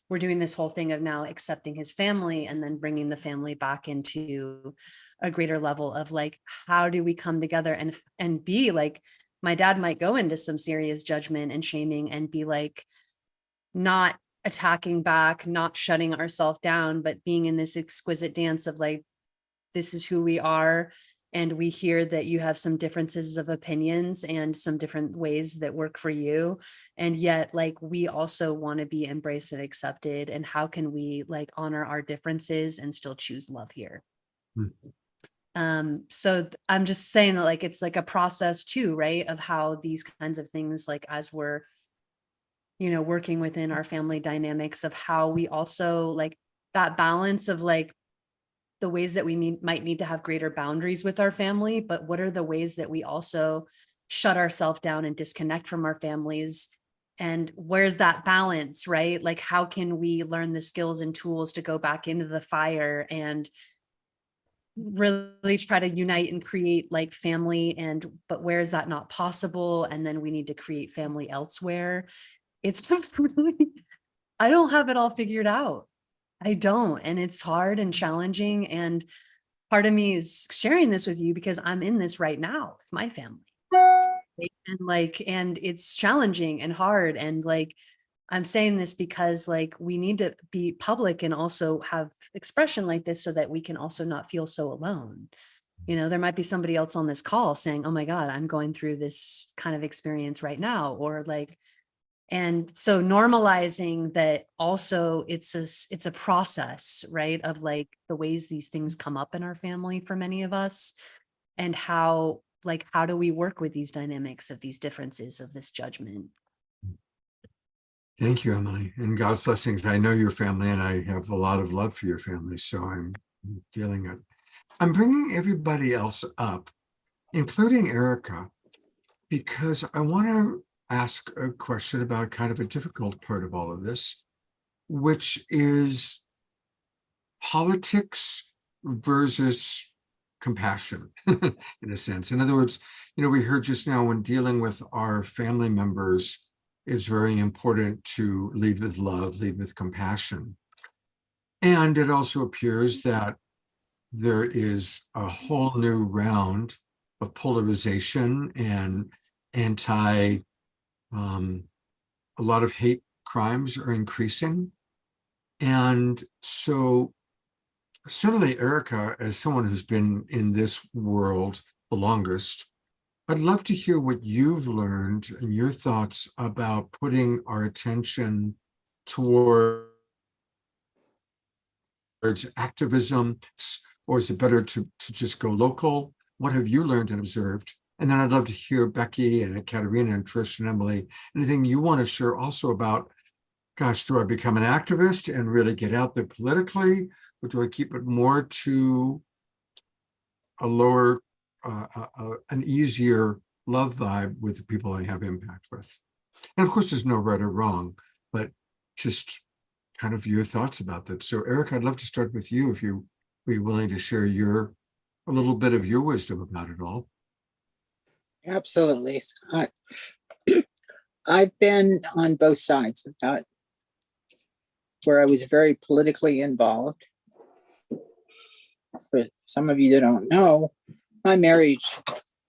we're doing this whole thing of now accepting his family and then bringing the family back into a greater level of like, how do we come together and be like, my dad might go into some serious judgment and shaming and be like, not attacking back, not shutting ourselves down, but being in this exquisite dance of like, this is who we are. And we hear that you have some differences of opinions and some different ways that work for you. And yet, like, we also want to be embraced and accepted. And how can we like honor our differences and still choose love here? So I'm just saying that like, it's like a process too, right? Of how these kinds of things, like as we're, working within our family dynamics, of how we also like that balance of like, the ways that we might need to have greater boundaries with our family, but what are the ways that we also shut ourselves down and disconnect from our families. And where's that balance, right? Like, how can we learn the skills and tools to go back into the fire and really try to unite and create like family? But where is that not possible? And then we need to create family elsewhere. It's just really, I don't have it all figured out. I don't. And it's hard and challenging. And part of me is sharing this with you because I'm in this right now with my family. And it's challenging and hard. And like, I'm saying this because like, we need to be public and also have expression like this so that we can also not feel so alone. You know, there might be somebody else on this call saying, oh my God, I'm going through this kind of experience right now, or like, and so normalizing that also it's a process, right? Of like the ways these things come up in our family for many of us, and how do we work with these dynamics of these differences of this judgment? Thank you, Emily, and God's blessings. I know your family, and I have a lot of love for your family, so I'm feeling it. I'm bringing everybody else up, including Erica, because I want to ask a question about kind of a difficult part of all of this, which is politics versus compassion, in a sense. In other words, you know, we heard just now when dealing with our family members, it's very important to lead with love, lead with compassion. And it also appears that there is a whole new round of polarization and a lot of hate crimes are increasing. And so certainly, Erica, as someone who's been in this world the longest, I'd love to hear what you've learned and your thoughts about putting our attention towards activism, or is it better to just go local? What have you learned and observed? And then I'd love to hear Becky and Katerina and Trish and Emily, anything you want to share also about, gosh, do I become an activist and really get out there politically? Or do I keep it more to a lower, an easier love vibe with the people I have impact with? And of course, there's no right or wrong, but just kind of your thoughts about that. So Eric, I'd love to start with you if you'd be willing to share a little bit of your wisdom about it all. Absolutely. I've been on both sides of that, where I was very politically involved. For some of you that don't know, my marriage,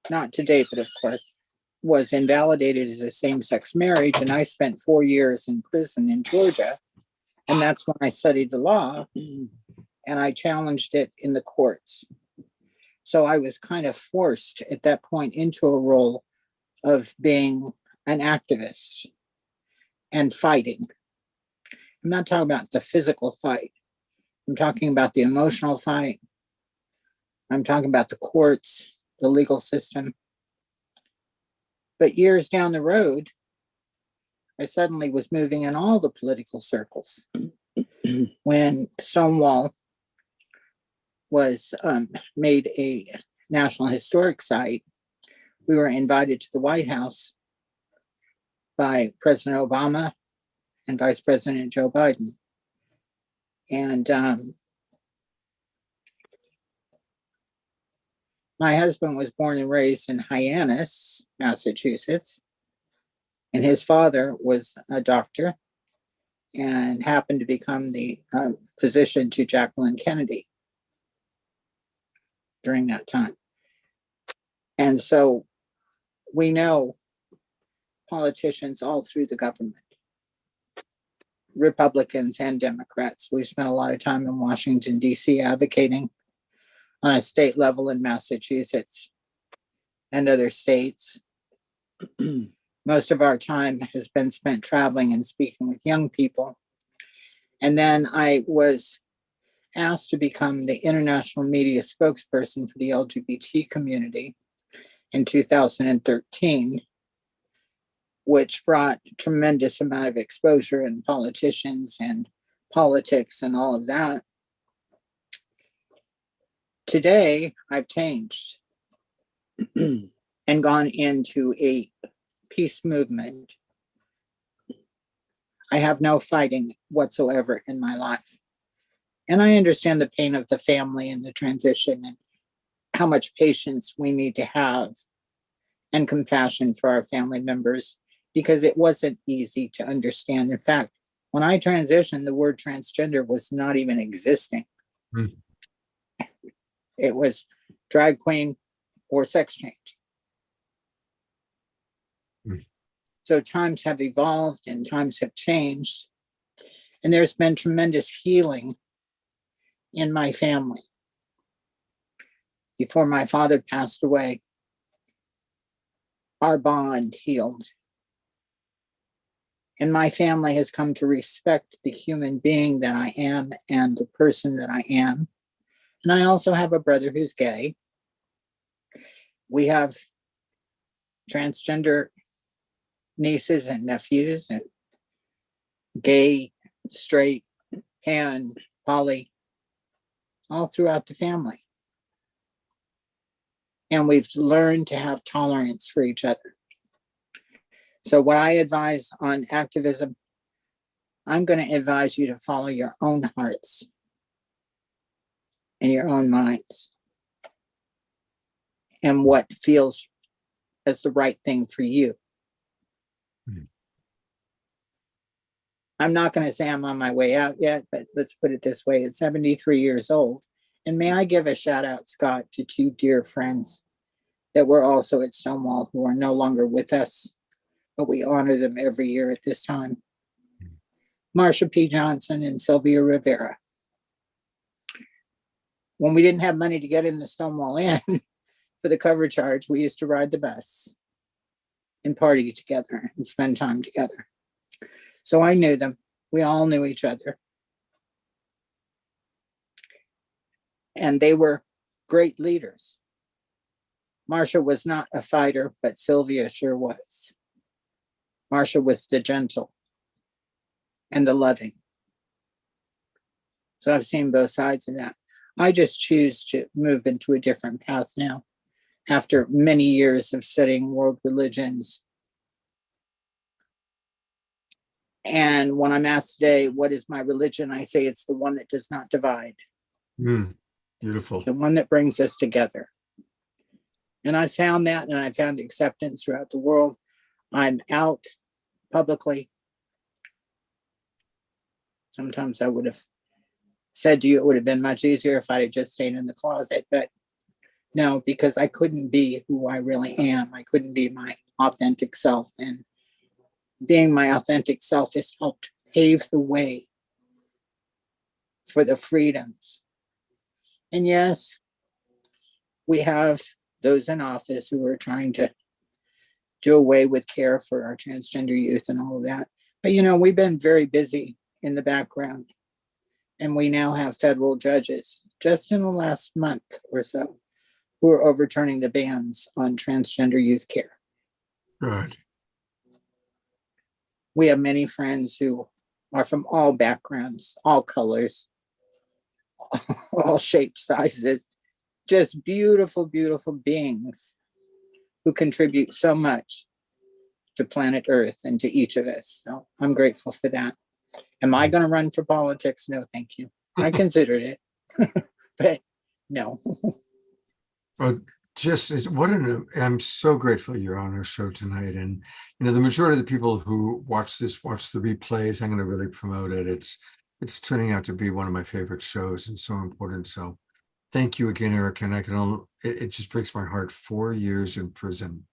not to David, of course, was invalidated as a same-sex marriage, and I spent 4 years in prison in Georgia. And that's when I studied the law, and I challenged it in the courts. So I was kind of forced at that point into a role of being an activist and fighting. I'm not talking about the physical fight. I'm talking about the emotional fight. I'm talking about the courts, the legal system. But years down the road, I suddenly was moving in all the political circles. When Stonewall was made a National Historic Site, we were invited to the White House by President Obama and Vice President Joe Biden. And my husband was born and raised in Hyannis, Massachusetts, and his father was a doctor and happened to become the physician to Jacqueline Kennedy during that time. And so we know politicians all through the government, Republicans and Democrats. We've spent a lot of time in Washington, D.C. advocating on a state level in Massachusetts and other states. Most of our time has been spent traveling and speaking with young people. And then I was asked to become the international media spokesperson for the LGBT community in 2013, which brought a tremendous amount of exposure in politicians and politics and all of that. Today, I've changed. And and gone into a peace movement, I have no fighting whatsoever in my life. And I understand the pain of the family and the transition and how much patience we need to have and compassion for our family members, because it wasn't easy to understand. In fact, when I transitioned, the word transgender was not even existing. Mm. It was drag queen or sex change. Mm. So times have evolved and times have changed. And there's been tremendous healing in my family. Before my father passed away, our bond healed. And my family has come to respect the human being that I am and the person that I am. And I also have a brother who's gay. We have transgender nieces and nephews, and gay, straight, pan, poly, all throughout the family. And we've learned to have tolerance for each other. So what I advise on activism, I'm going to advise you to follow your own hearts and your own minds and what feels as the right thing for you. Mhm. I'm not going to say I'm on my way out yet, but let's put it this way. At 73 years old, and may I give a shout out, Scott, to two dear friends that were also at Stonewall who are no longer with us, but we honor them every year at this time. Marsha P. Johnson and Sylvia Rivera. When we didn't have money to get in the Stonewall Inn for the cover charge, we used to ride the bus and party together and spend time together. So I knew them. We all knew each other. And they were great leaders. Marsha was not a fighter, but Sylvia sure was. Marsha was the gentle and the loving. So I've seen both sides of that. I just choose to move into a different path now, after many years of studying world religions. And when I'm asked today, what is my religion? I say it's the one that does not divide. Mm. Beautiful. The one that brings us together. And I found that, and I found acceptance throughout the world. I'm out publicly. Sometimes I would have said to you, it would have been much easier if I had just stayed in the closet, but no, because I couldn't be who I really am. I couldn't be my authentic self. And being my authentic self has helped pave the way for the freedoms. And yes, we have those in office who are trying to do away with care for our transgender youth and all of that. But you know, we've been very busy in the background. And we now have federal judges just in the last month or so who are overturning the bans on transgender youth care. Good. We have many friends who are from all backgrounds, all colors, all shapes, sizes, just beautiful, beautiful beings who contribute so much to planet Earth and to each of us. So I'm grateful for that. Am I going to run for politics? No, thank you. I considered it, but no. Well, I'm so grateful you're on our show tonight. And, you know, the majority of the people who watch the replays, I'm going to really promote it. It's turning out to be one of my favorite shows and so important. So thank you again, Erica. And it just breaks my heart. 4 years in prison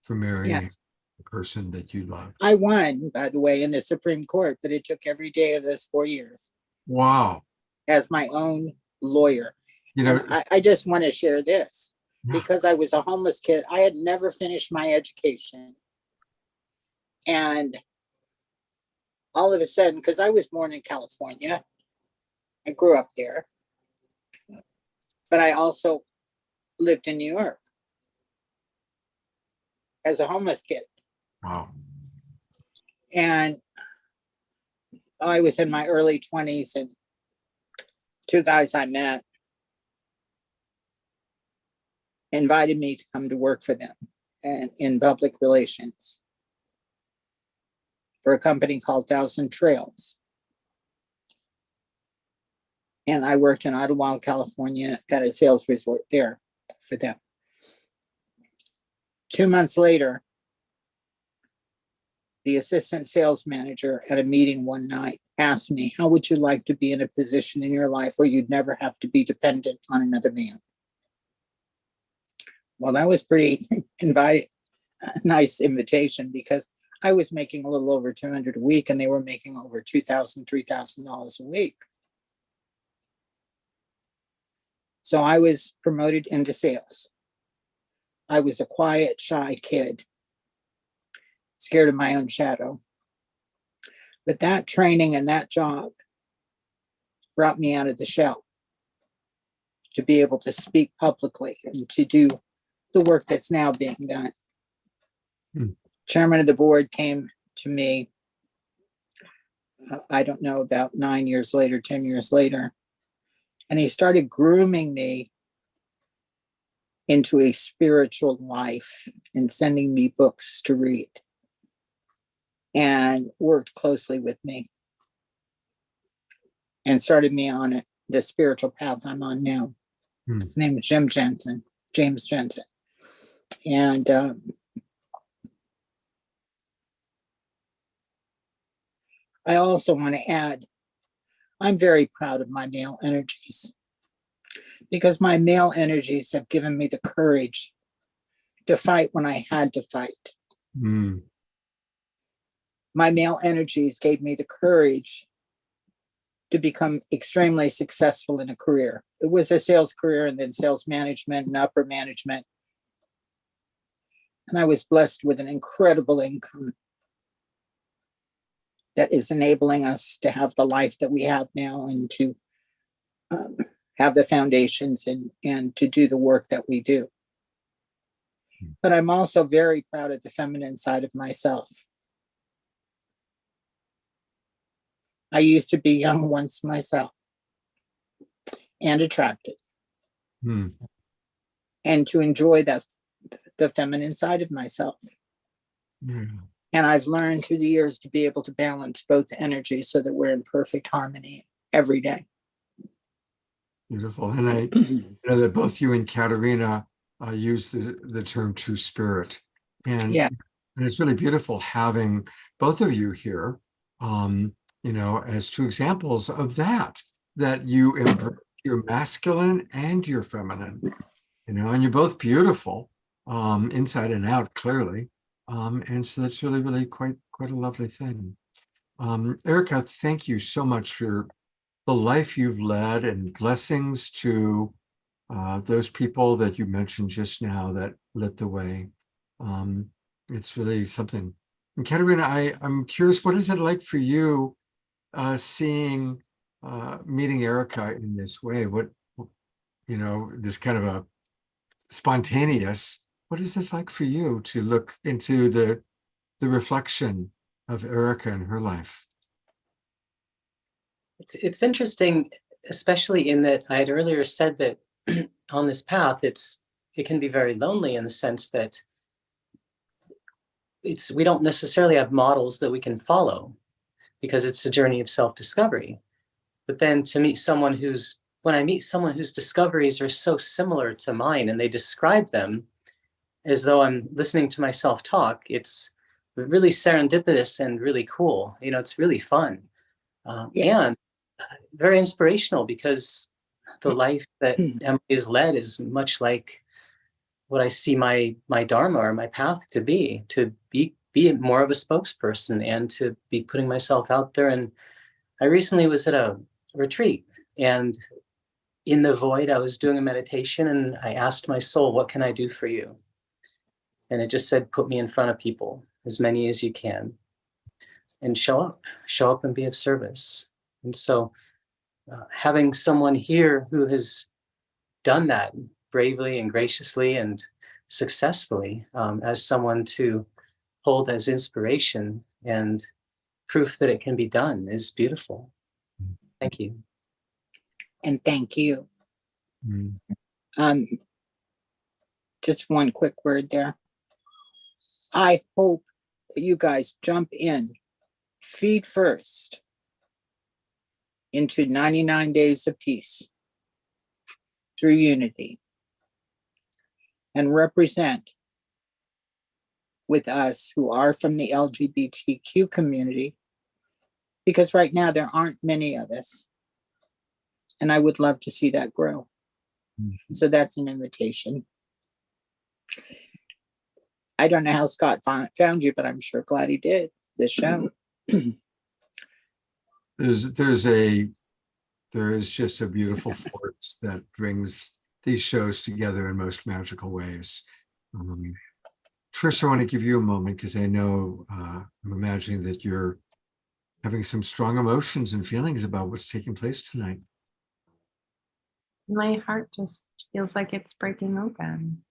for marrying the person that you love. I won, by the way, in the Supreme Court, but it took every day of those 4 years. Wow. As my own lawyer. You know, I just want to share this. Because I was a homeless kid, I had never finished my education. And all of a sudden, because I was born in California, I grew up there, but I also lived in New York as a homeless kid. wow. And I was in my early 20s, and two guys I met invited me to come to work for them. and in public relations for a company called Thousand Trails. And I worked in Ottawa, California at a sales resort there for them. 2 months later, the assistant sales manager at a meeting one night asked me, how would you like to be in a position in your life where you'd never have to be dependent on another man? Well, that was pretty nice invitation, because I was making a little over $200 a week and they were making over $2,000, $3,000 a week. So I was promoted into sales. I was a quiet, shy kid, scared of my own shadow. But that training and that job brought me out of the shell to be able to speak publicly and to do the work that's now being done. Chairman of the board came to me, I don't know, about 9 years later, 10 years later, and he started grooming me into a spiritual life and sending me books to read, and worked closely with me and started me on the spiritual path I'm on now. His name is James Jensen. And I also want to add, I'm very proud of my male energies, because my male energies have given me the courage to fight when I had to fight. My male energies gave me the courage to become extremely successful in a career. It was a sales career and then sales management and upper management. And I was blessed with an incredible income that is enabling us to have the life that we have now, and to have the foundations and to do the work that we do. But I'm also very proud of the feminine side of myself. I used to be young once myself and attractive, and to enjoy the feminine side of myself. And I've learned through the years to be able to balance both energies so that we're in perfect harmony every day. Beautiful. And I know that both you and Katerina use the term two spirit. And, Yeah. And it's really beautiful having both of you here, as two examples of that you embrace your masculine and your feminine, and you're both beautiful, inside and out, clearly. And so that's really, really quite a lovely thing. Erica, thank you so much for the life you've led, and blessings to those people that you mentioned just now that lit the way. It's really something. And Katerina, I'm curious, what is it like for you meeting Erica in this way? What, this kind of a spontaneous, what is this like for you to look into the reflection of Erica in her life? It's interesting, especially in that I had earlier said that on this path, it can be very lonely, in the sense that we don't necessarily have models that we can follow, because it's a journey of self-discovery. But then to meet someone when I meet someone whose discoveries are so similar to mine, and they describe them as though I'm listening to myself talk, it's really serendipitous and really cool. It's really fun. And very inspirational, because the life that Emily has led is much like what I see my dharma or my path to be more of a spokesperson, and to be putting myself out there. And I recently was at a retreat, and in the void, I was doing a meditation, and I asked my soul, what can I do for you? And it just said, put me in front of people, as many as you can, and show up and be of service. And so having someone here who has done that bravely and graciously and successfully, as someone to hold as inspiration and proof that it can be done, is beautiful. Thank you. And thank you. Just one quick word there. I hope that you guys jump in feet first into 99 Days of Peace through Unity and represent with us who are from the LGBTQ community, because right now there aren't many of us. And I would love to see that grow. So that's an invitation. I don't know how Scott found you, but I'm sure glad he did this show. There is just a beautiful force that brings these shows together in most magical ways. Trish, I want to give you a moment because I know I'm imagining that you're having some strong emotions and feelings about what's taking place tonight. My heart just feels like it's breaking open.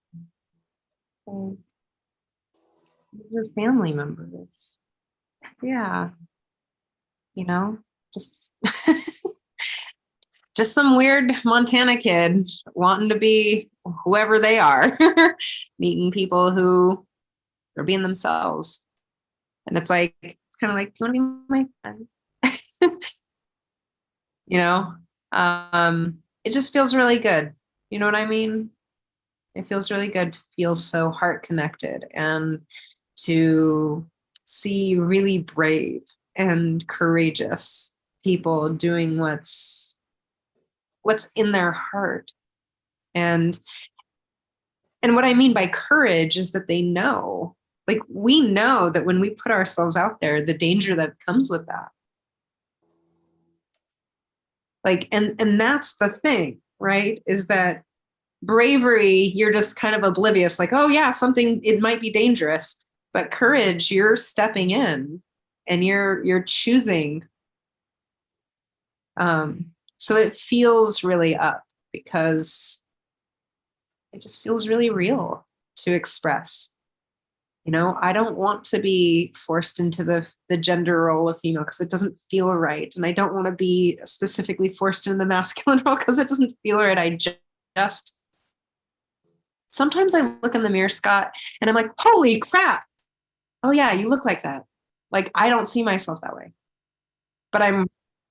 And your family members. Yeah. You know, just just some weird Montana kid wanting to be whoever they are, meeting people who are being themselves. And it's like, it's kind of like, do you want to be my friend? You know, it just feels really good. You know what I mean? It feels really good to feel so heart connected and to see really brave and courageous people doing what's in their heart. And what I mean by courage is that they know, like, we know that when we put ourselves out there, the danger that comes with that. Like, and that's the thing, right? Is that bravery, you're just kind of oblivious, like, oh yeah, it might be dangerous. But courage, you're stepping in and you're choosing. So it feels really up because it just feels really real to express. You know, I don't want to be forced into the gender role of female because it doesn't feel right. And I don't want to be specifically forced into the masculine role because it doesn't feel right. I just sometimes I look in the mirror, Scott, and I'm like, holy crap. Oh yeah, you look like that. Like, I don't see myself that way. But I'm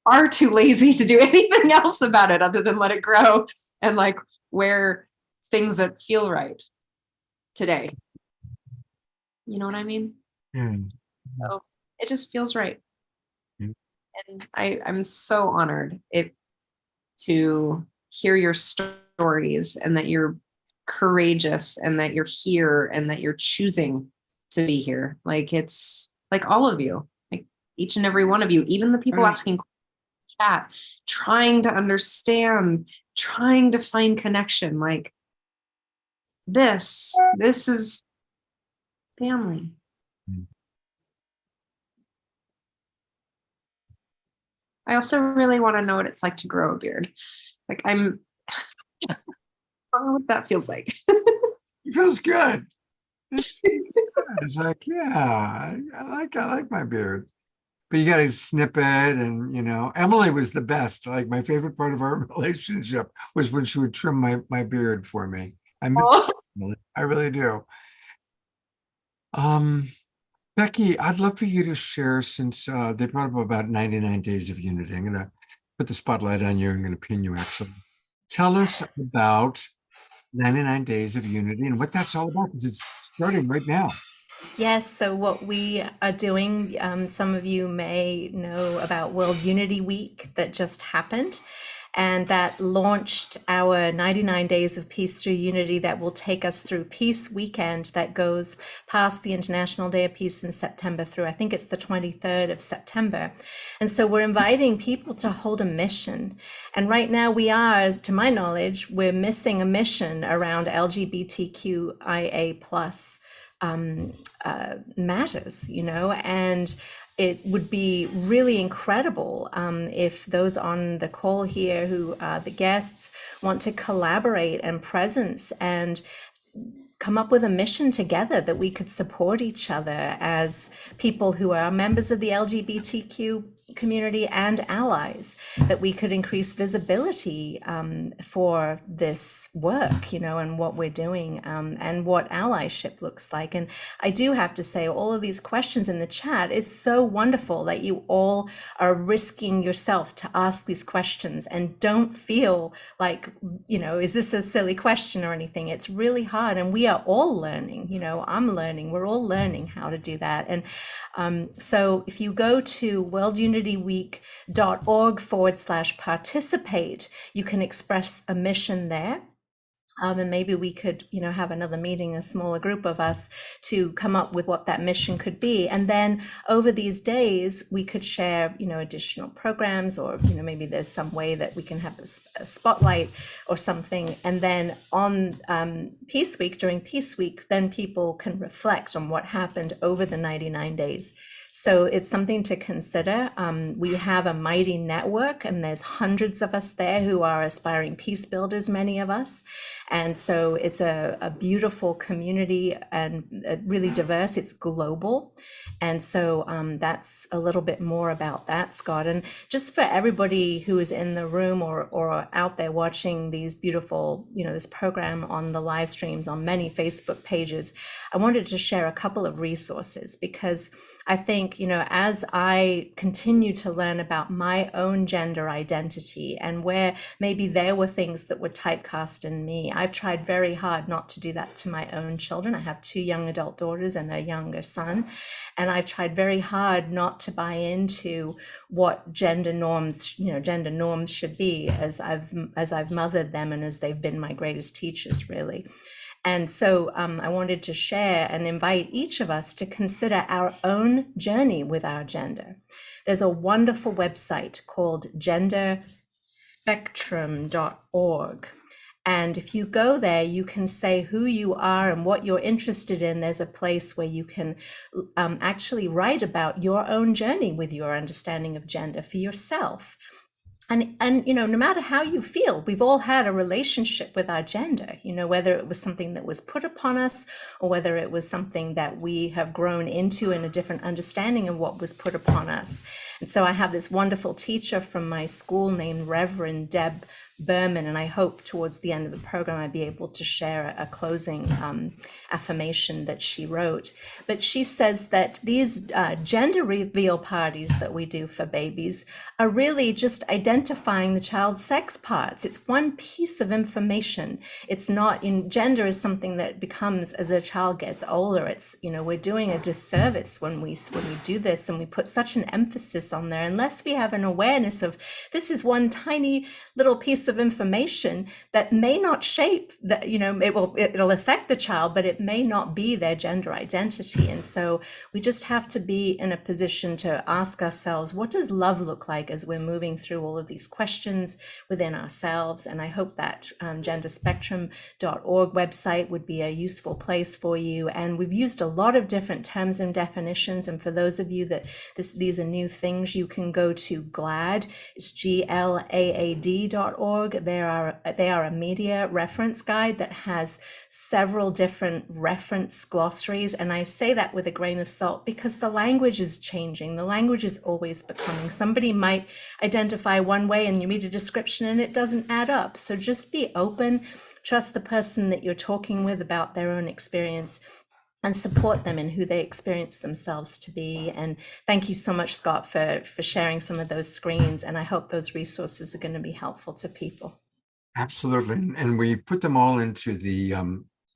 far too lazy to do anything else about it other than let it grow and like wear things that feel right today. You know what I mean? Yeah. So it just feels right. Yeah. And I'm so honored to hear your stories and that you're courageous and that you're here and that you're choosing to be here. Like, it's like all of you, like each and every one of you, even the people asking chat, trying to understand, trying to find connection. Like, this is family. I also really want to know what it's like to grow a beard. Like, I don't know what that feels like. It feels good. It's like, yeah, I like my beard. But you got to snip it, and you know, Emily was the best. Like, my favorite part of our relationship was when she would trim my beard for me. I miss Emily. I really do. Becky, I'd love for you to share, since they brought up about 99 Days of Unity. I'm gonna put the spotlight on you. I'm gonna pin you, actually. Tell us about 99 Days of Unity and what that's all about, because it's starting right now. Yes, so what we are doing, some of you may know about World Unity Week that just happened, and that launched our 99 Days of Peace through Unity that will take us through Peace Weekend that goes past the International Day of Peace in September through, I think it's the 23rd of September. And so we're inviting people to hold a mission. And right now we are, as to my knowledge, we're missing a mission around LGBTQIA plus matters, you know, and it would be really incredible if those on the call here who are the guests want to collaborate and presence and come up with a mission together that we could support each other as people who are members of the LGBTQ community and allies, that we could increase visibility for this work, and what we're doing, and what allyship looks like. And I do have to say, all of these questions in the chat, it's so wonderful that you all are risking yourself to ask these questions and don't feel like, is this a silly question or anything? It's really hard, and we are all learning. I'm learning, we're all learning how to do that. And so if you go to worldunityweek.org/participate, you can express a mission there. And maybe we could, have another meeting, a smaller group of us, to come up with what that mission could be. And then over these days, we could share, additional programs, or, maybe there's some way that we can have a spotlight or something. And then on Peace Week, during Peace Week, then people can reflect on what happened over the 99 days. So it's something to consider. We have a mighty network, and there's hundreds of us there who are aspiring peace builders, many of us. And so it's a beautiful community, and really diverse. It's global. And so that's a little bit more about that, Scott. And just for everybody who is in the room or out there watching these beautiful, this program on the live streams on many Facebook pages, I wanted to share a couple of resources, because I think, as I continue to learn about my own gender identity, and where maybe there were things that were typecast in me, I've tried very hard not to do that to my own children. I have 2 young adult daughters and a younger son. And I've tried very hard not to buy into what gender norms should be, as I've mothered them, and as they've been my greatest teachers, really. And so I wanted to share and invite each of us to consider our own journey with our gender. There's a wonderful website called genderspectrum.org. And if you go there, you can say who you are and what you're interested in. There's a place where you can actually write about your own journey with your understanding of gender for yourself. And no matter how you feel, we've all had a relationship with our gender, whether it was something that was put upon us, or whether it was something that we have grown into in a different understanding of what was put upon us. And so I have this wonderful teacher from my school named Reverend Deb Berman, and I hope towards the end of the program I'd be able to share a closing affirmation that she wrote. But she says that these gender reveal parties that we do for babies are really just identifying the child's sex parts. It's one piece of information. It's not gender is something that becomes as a child gets older. It's, we're doing a disservice when we do this, and we put such an emphasis on there, unless we have an awareness of this is one tiny little piece of information that may not shape that, it'll affect the child, but it may not be their gender identity. And so we just have to be in a position to ask ourselves, what does love look like as we're moving through all of these questions within ourselves? And I hope that genderspectrum.org website would be a useful place for you. And we've used a lot of different terms and definitions. And for those of you that these are new things, you can go to GLAAD. It's GLAAD.org. They are a media reference guide that has several different reference glossaries. And I say that with a grain of salt, because the language is changing. The language is always becoming. Somebody might identify one way and you read a description and it doesn't add up. So just be open, trust the person that you're talking with about their own experience, and support them in who they experience themselves to be. And thank you so much, Scott, for sharing some of those screens. And I hope those resources are going to be helpful to people. Absolutely. And we put them all into the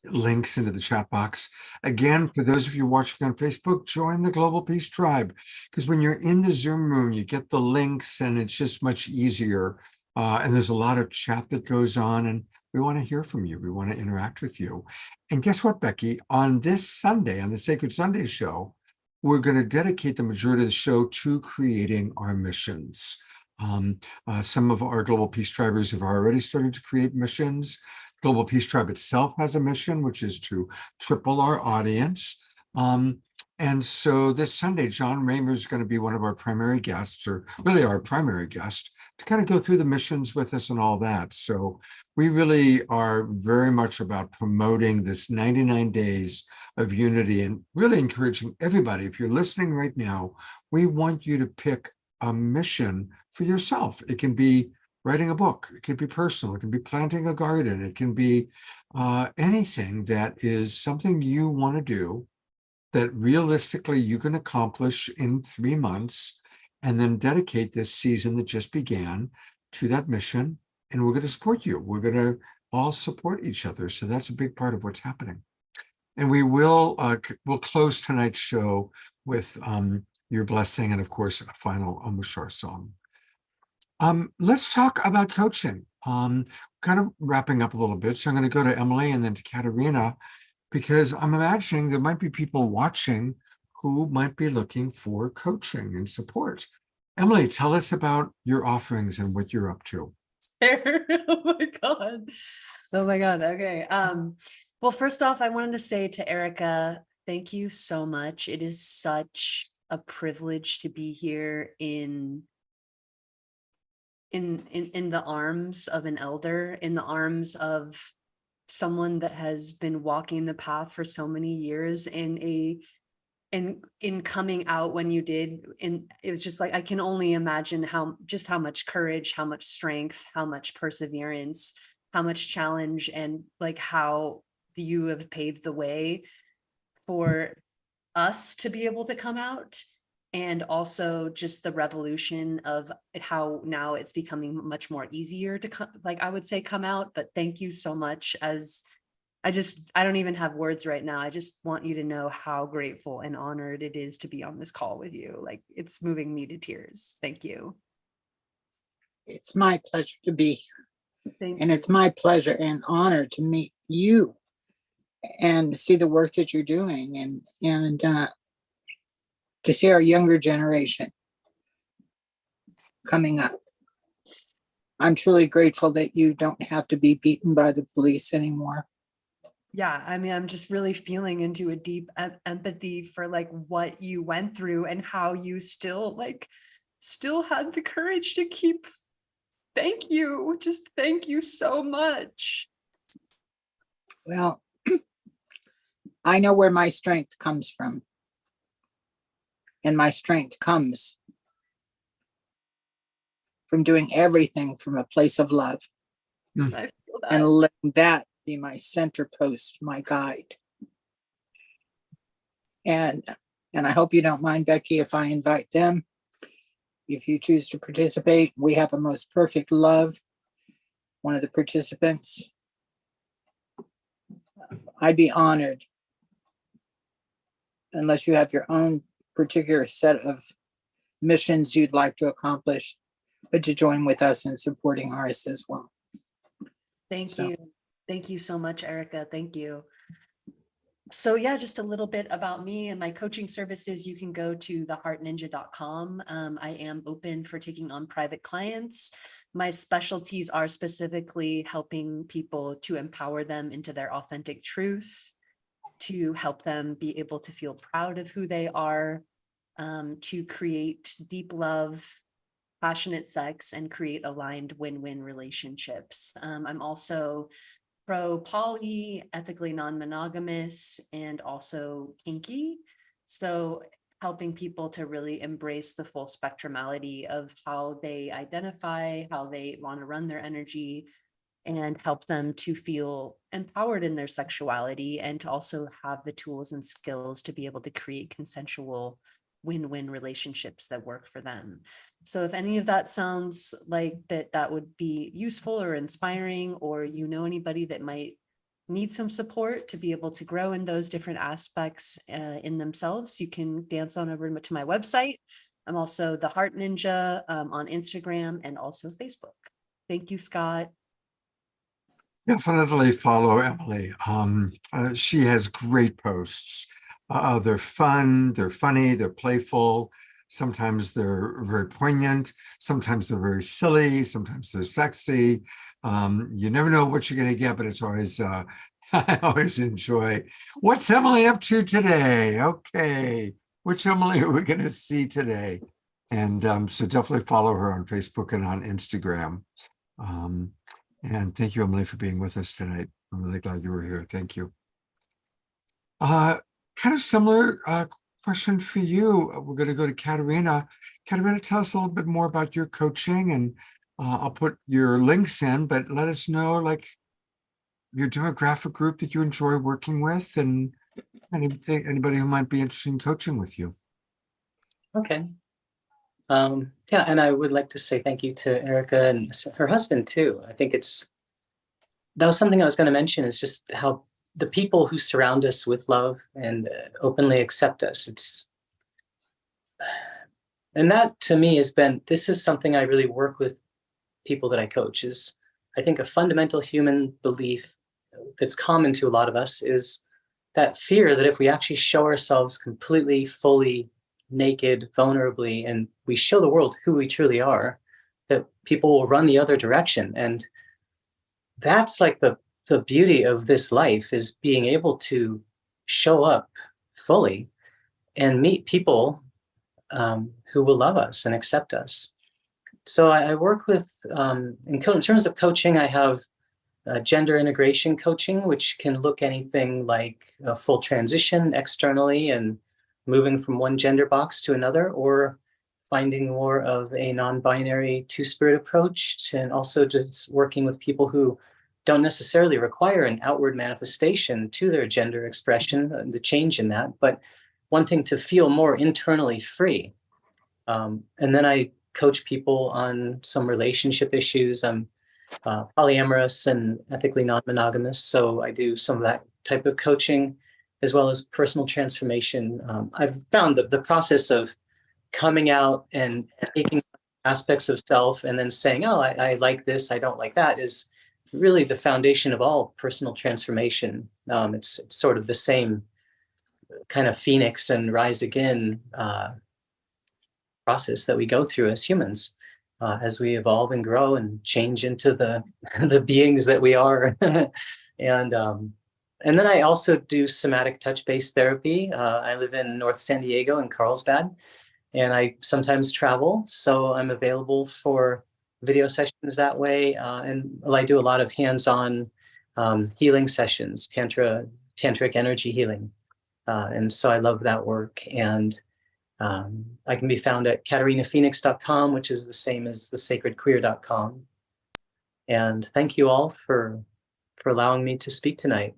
links into the chat box. Again, for those of you watching on Facebook, join the Global Peace Tribe, because when you're in the Zoom room, you get the links and it's just much easier. And there's a lot of chat that goes on, and we want to hear from you. We want to interact with you. And guess what, Becky? On this Sunday, on the Sacred Sunday show, we're going to dedicate the majority of the show to creating our missions. Some of our Global Peace Tribers have already started to create missions. Global Peace Tribe itself has a mission, which is to triple our audience. And And so this Sunday, John Raymer is going to be one of our primary guests, or really our primary guest, to kind of go through the missions with us and all that. So we really are very much about promoting this 99 days of unity and really encouraging everybody. If you're listening right now, we want you to pick a mission for yourself. It can be writing a book, it can be personal, it can be planting a garden, it can be anything that is something you want to do that realistically you can accomplish in 3 months, and then dedicate this season that just began to that mission. And we're going to support you. We're going to all support each other. So that's a big part of what's happening. And we will we'll close tonight's show with your blessing and, of course, a final Omushar song. Let's talk about coaching. Kind of wrapping up a little bit. So I'm going to go to Emily and then to Katerina, because I'm imagining there might be people watching who might be looking for coaching and support. Emily, tell us about your offerings and what you're up to. Oh my God. Oh my God. Okay. Well, first off, I wanted to say to Erica, thank you so much. It is such a privilege to be here in the arms of an elder, in the arms of someone that has been walking the path for so many years, in coming out when you did. And it was just like, I can only imagine how much courage, how much strength, how much perseverance, how much challenge, and like how you have paved the way for us to be able to come out. And also just the revolution of how now it's becoming much more easier to come out. But thank you so much. I don't even have words right now. I just want you to know how grateful and honored it is to be on this call with you. Like, it's moving me to tears. Thank you. It's my pleasure to be here. Thank And you. it's my pleasure and honor to meet you and see the work that you're doing, and to see our younger generation coming up. I'm truly grateful that you don't have to be beaten by the police anymore. Yeah, I mean, I'm just really feeling into a deep empathy for like what you went through and how you still had the courage to keep. Thank you. Just thank you so much. Well, I know where my strength comes from. And my strength comes from doing everything from a place of love. I feel that. And letting that be my center post, my guide. And I hope you don't mind, Becky, if I invite them. If you choose to participate, we have a most perfect love. One of the participants. I'd be honored, unless you have your own particular set of missions you'd like to accomplish, but to join with us in supporting ours as well. Thank you. Thank you so much, Erica. Thank you. So yeah, just a little bit about me and my coaching services. You can go to theheartninja.com. I am open for taking on private clients. My specialties are specifically helping people to empower them into their authentic truth, to help them be able to feel proud of who they are, to create deep love, passionate sex, and create aligned win-win relationships. I'm also pro-poly, ethically non-monogamous, and also kinky. So helping people to really embrace the full spectrumality of how they identify, how they want to run their energy, and help them to feel empowered in their sexuality, and to also have the tools and skills to be able to create consensual win-win relationships that work for them. So if any of that sounds like that would be useful or inspiring, or you know anybody that might need some support to be able to grow in those different aspects in themselves, you can dance on over to my website. I'm also the Heart Ninja on Instagram and also Facebook. Thank you, Scott. Definitely follow Emily. She has great posts. They're fun, they're funny, they're playful. Sometimes they're very poignant. Sometimes they're very silly. Sometimes they're sexy. You never know what you're going to get, but it's always, I always enjoy. What's Emily up to today? Okay. Which Emily are we going to see today? And so definitely follow her on Facebook and on Instagram. And thank you, Emily, for being with us tonight. I'm really glad you were here. Thank you. Kind of similar question for you. We're going to go to Katerina. Katerina, tell us a little bit more about your coaching, and I'll put your links in, but let us know like your demographic group that you enjoy working with, and anybody who might be interested in coaching with you. Okay. Yeah, and I would like to say thank you to Erica and her husband too. I think that was something I was going to mention, is just how the people who surround us with love and openly accept us. And that to me this is something I really work with people that I coach, is I think a fundamental human belief that's common to a lot of us is that fear that if we actually show ourselves completely, fully naked, vulnerably, and we show the world who we truly are, that people will run the other direction. And that's like the beauty of this life, is being able to show up fully and meet people who will love us and accept us. So I work with, in terms of coaching, I have gender integration coaching, which can look anything like a full transition externally and moving from one gender box to another, or finding more of a non-binary two-spirit approach, and also just working with people who don't necessarily require an outward manifestation to their gender expression, the change in that, but wanting to feel more internally free. And then I coach people on some relationship issues. I'm polyamorous and ethically non-monogamous, so I do some of that type of coaching, as well as personal transformation. I've found that the process of coming out and taking aspects of self and then saying, oh, I like this, I don't like that, is really the foundation of all personal transformation. It's sort of the same kind of phoenix and rise again process that we go through as humans, as we evolve and grow and change into the beings that we are. And then I also do somatic touch-based therapy. I live in North San Diego in Carlsbad, and I sometimes travel, so I'm available for video sessions that way. And I do a lot of hands-on healing sessions, tantric energy healing. And so I love that work. And I can be found at KaterinaPhoenix.com, which is the same as thesacredqueer.com. And thank you all for allowing me to speak tonight.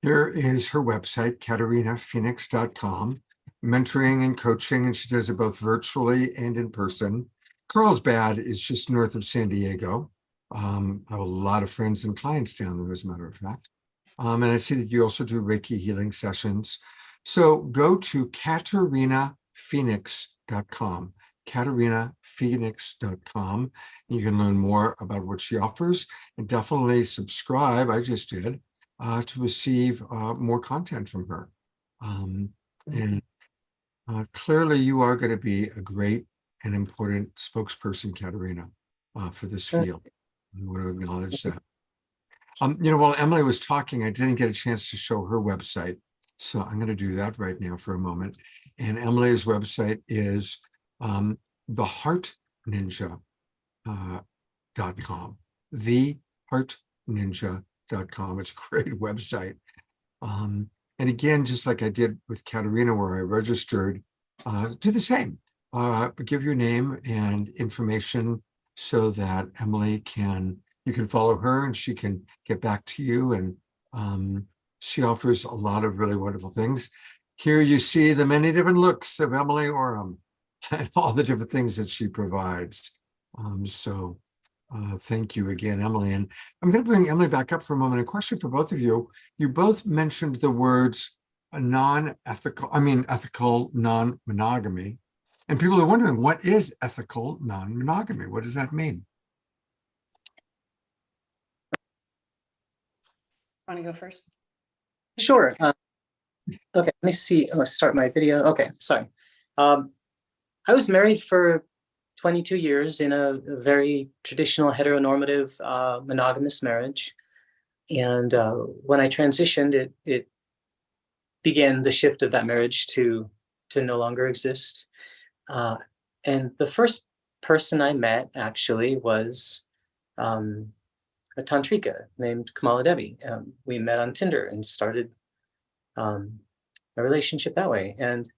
Here is her website, KaterinaPhoenix.com, mentoring and coaching, and she does it both virtually and in person. Carlsbad is just north of San Diego. I have a lot of friends and clients down there, as a matter of fact. And I see that you also do Reiki healing sessions. So go to KaterinaPhoenix.com, KaterinaPhoenix.com. You can learn more about what she offers, and definitely subscribe, I just did, to receive more content from her. Clearly you are going to be a great and important spokesperson, Katerina, for this field. I want to acknowledge that. While Emily was talking, I didn't get a chance to show her website. So I'm going to do that right now for a moment. And Emily's website is theheartninja.com. Theheartninja.com. It's a great website. And again, just like I did with Katerina, where I registered, do the same. Give your name and information so that Emily you can follow her and she can get back to you. And she offers a lot of really wonderful things. Here you see the many different looks of Emily Oram and all the different things that she provides. Thank you again, Emily. And I'm going to bring Emily back up for a moment. A question for both of you. You both mentioned the words ethical non-monogamy. And people are wondering, what is ethical non-monogamy? What does that mean? Want to go first? Sure. Okay, let me see. I'm going to start my video. Okay, sorry. I was married for 22 years in a very traditional heteronormative monogamous marriage. And when I transitioned, it began the shift of that marriage to no longer exist. And the first person I met actually was a tantrika named Kamala Devi. We met on Tinder and started a relationship that way. And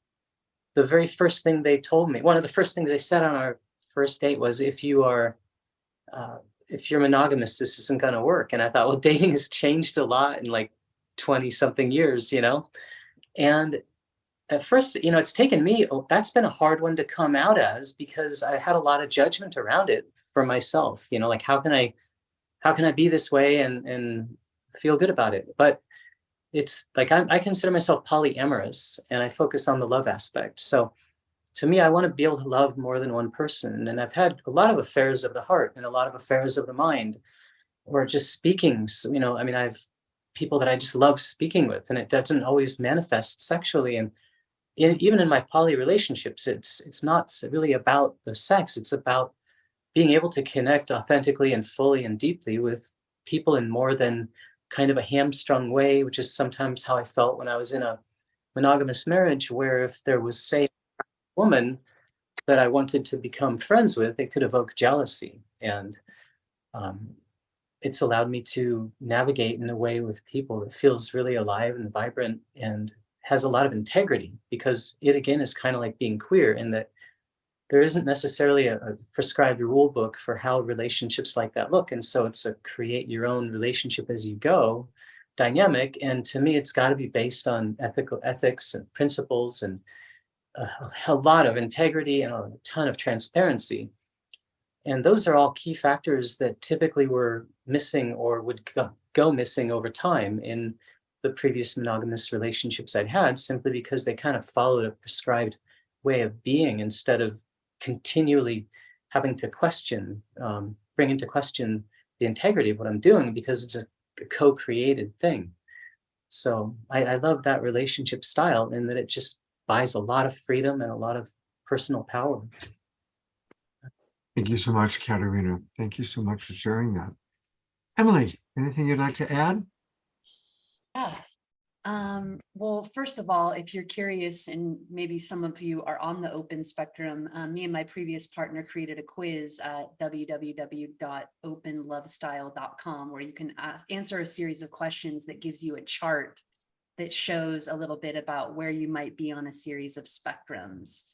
the very first thing they told me, one of the first things they said on our first date was, if you're monogamous, this isn't going to work. And I thought, well, dating has changed a lot in like 20 something years, you know? And at first, you know, it's taken me, that's been a hard one to come out as, because I had a lot of judgment around it for myself, you know, like, how can I be this way and feel good about it? But it's like, I consider myself polyamorous, and I focus on the love aspect. So to me, I want to be able to love more than one person. And I've had a lot of affairs of the heart and a lot of affairs of the mind, or just speaking. So, you know, I mean, I've people that I just love speaking with, and it doesn't always manifest sexually. And even in my poly relationships, it's not really about the sex. It's about being able to connect authentically and fully and deeply with people in more than kind of a hamstrung way, which is sometimes how I felt when I was in a monogamous marriage, where if there was, say, a woman that I wanted to become friends with, it could evoke jealousy. And it's allowed me to navigate in a way with people that feels really alive and vibrant and has a lot of integrity, because it, again, is kind of like being queer, in that there isn't necessarily a prescribed rule book for how relationships like that look. And so it's a create your own relationship as you go dynamic. And to me, it's got to be based on ethics and principles, and a lot of integrity and a ton of transparency. And those are all key factors that typically were missing or would go missing over time in the previous monogamous relationships I'd had, simply because they kind of followed a prescribed way of being, instead of continually having to bring into question the integrity of what I'm doing, because it's a co-created thing. So I love that relationship style, in that it just buys a lot of freedom and a lot of personal power. Thank you so much, Katerina. Thank you so much for sharing that. Emily, anything you'd like to add? Yeah. Well, first of all, if you're curious, and maybe some of you are on the open spectrum, me and my previous partner created a quiz at www.openlovestyle.com, where you can answer a series of questions that gives you a chart that shows a little bit about where you might be on a series of spectrums.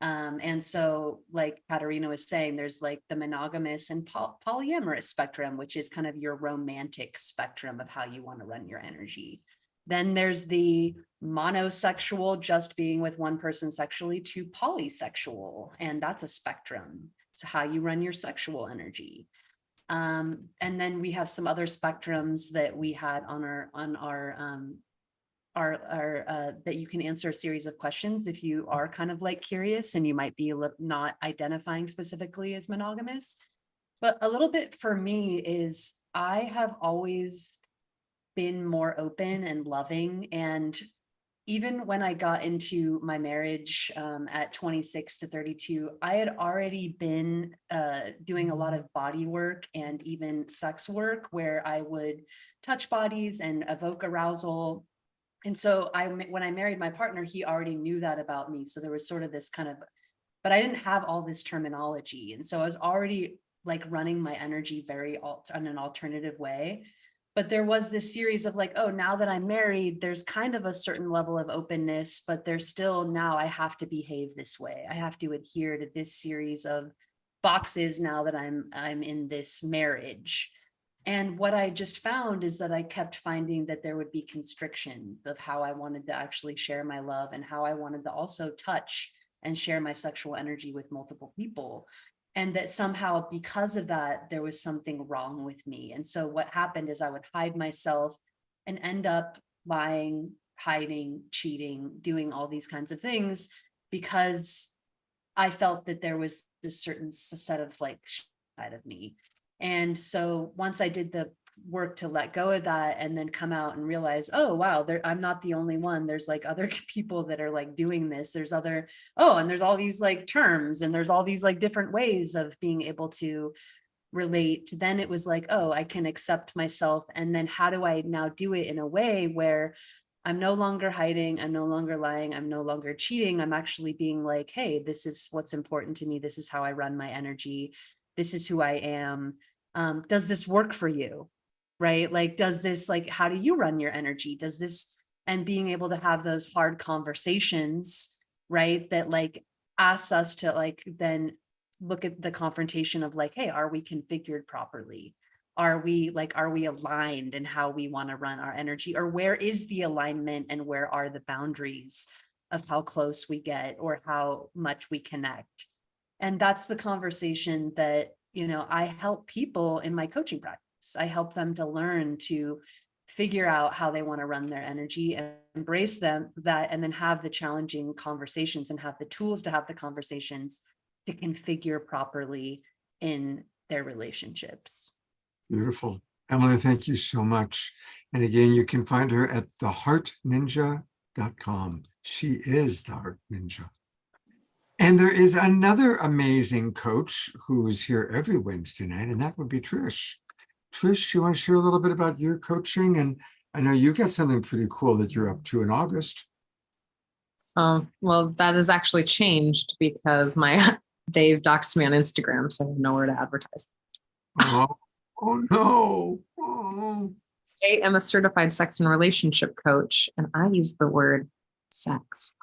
And so, like Katerina was saying, there's like the monogamous and polyamorous spectrum, which is kind of your romantic spectrum of how you want to run your energy. Then there's the monosexual, just being with one person sexually, to polysexual, and that's a spectrum. So how you run your sexual energy. And then we have some other spectrums that we had on our that you can answer a series of questions if you are kind of like curious and you might be not identifying specifically as monogamous. But a little bit for me is, I have always been more open and loving. And even when I got into my marriage at 26 to 32, I had already been doing a lot of body work and even sex work, where I would touch bodies and evoke arousal. And so when I married my partner, he already knew that about me. So there was sort of this kind of, but I didn't have all this terminology. And so I was already like running my energy very in an alternative way. But there was this series of like, oh, now that I'm married, there's kind of a certain level of openness, but there's still, now I have to behave this way. I have to adhere to this series of boxes now that I'm in this marriage. And what I just found is that I kept finding that there would be constriction of how I wanted to actually share my love, and how I wanted to also touch and share my sexual energy with multiple people. And that somehow, because of that, there was something wrong with me. And so what happened is I would hide myself and end up lying, hiding, cheating, doing all these kinds of things, because I felt that there was this certain set of like side of me. And so once I did the work to let go of that and then come out and realize, oh wow, I'm not the only one. There's like other people that are like doing this. There's other, and there's all these like terms, and there's all these like different ways of being able to relate. Then it was like, oh, I can accept myself. And then how do I now do it in a way where I'm no longer hiding, I'm no longer lying, I'm no longer cheating. I'm actually being like, hey, this is what's important to me. This is how I run my energy. This is who I am. Does this work for you? Right? Like, does this, like, how do you run your energy? Does this, and being able to have those hard conversations, right? That like asks us to like, then look at the confrontation of like, hey, are we configured properly? Are we aligned in how we want to run our energy? Or where is the alignment and where are the boundaries of how close we get or how much we connect? And that's the conversation that, I help people in my coaching practice. I help them to learn to figure out how they want to run their energy and embrace that, and then have the challenging conversations and have the tools to have the conversations to configure properly in their relationships. Beautiful. Emily, thank you so much. And again, you can find her at theheartninja.com. She is the Heart Ninja. And there is another amazing coach who's here every Wednesday night, and that would be Trish. Trish, do you want to share a little bit about your coaching? And I know you got something pretty cool that you're up to in August. Oh, well, that has actually changed because they've doxed me on Instagram, so I have nowhere to advertise. Oh no. Oh. I am a certified sex and relationship coach, and I use the word sex.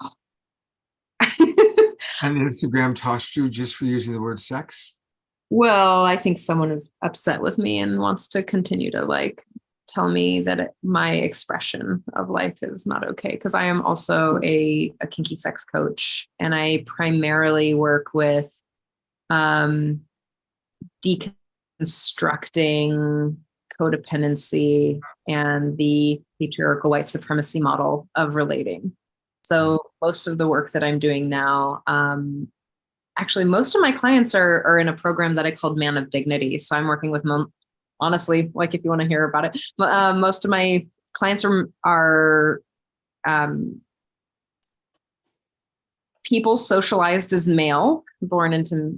And Instagram tossed you just for using the word sex? Well, I think someone is upset with me and wants to continue to like tell me that my expression of life is not okay. Because I am also a kinky sex coach, and I primarily work with deconstructing codependency and the patriarchal white supremacy model of relating. So most of the work that I'm doing now, actually, most of my clients are in a program that I called Man of Dignity. So I'm working with, honestly, like if you want to hear about it, most of my clients are people socialized as male, born into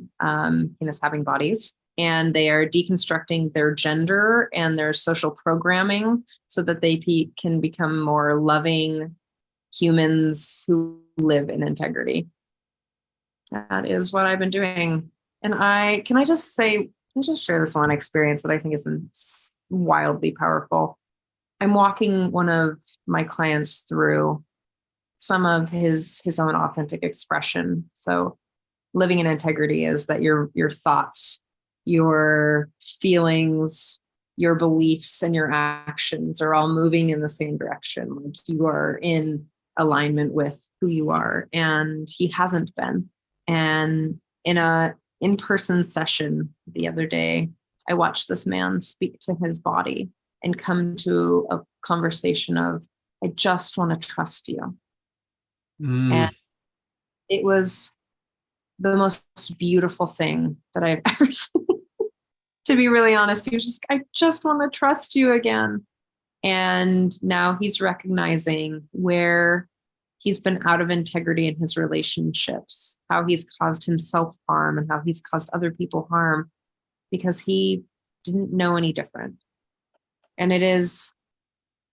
penis having bodies. And they are deconstructing their gender and their social programming so that they can become more loving humans who live in integrity. That is what I've been doing. And can I just share this one experience that I think is wildly powerful. I'm walking one of my clients through some of his own authentic expression. So living in integrity is that your thoughts, your feelings, your beliefs, and your actions are all moving in the same direction. Like you are in alignment with who you are. And he hasn't been. And in a in-person session the other day, I watched this man speak to his body and come to a conversation of, I just want to trust you. And it was the most beautiful thing that I've ever seen. To be really honest, he was just, I just want to trust you again. And now he's recognizing where he's been out of integrity in his relationships, how he's caused himself harm and how he's caused other people harm because he didn't know any different. And it is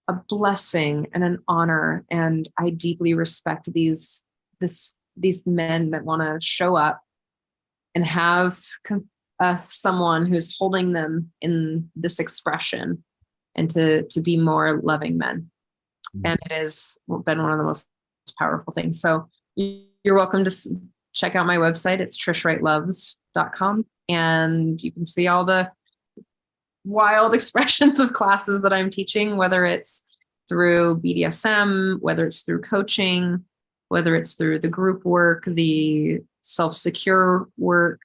a blessing and an honor. And I deeply respect these men that want to show up and have someone who's holding them in this expression and to be more loving men. And it has been one of the most powerful things. So you're welcome to check out my website. It's trishwrightloves.com. And you can see all the wild expressions of classes that I'm teaching, whether it's through BDSM, whether it's through coaching, whether it's through the group work, the self-secure work,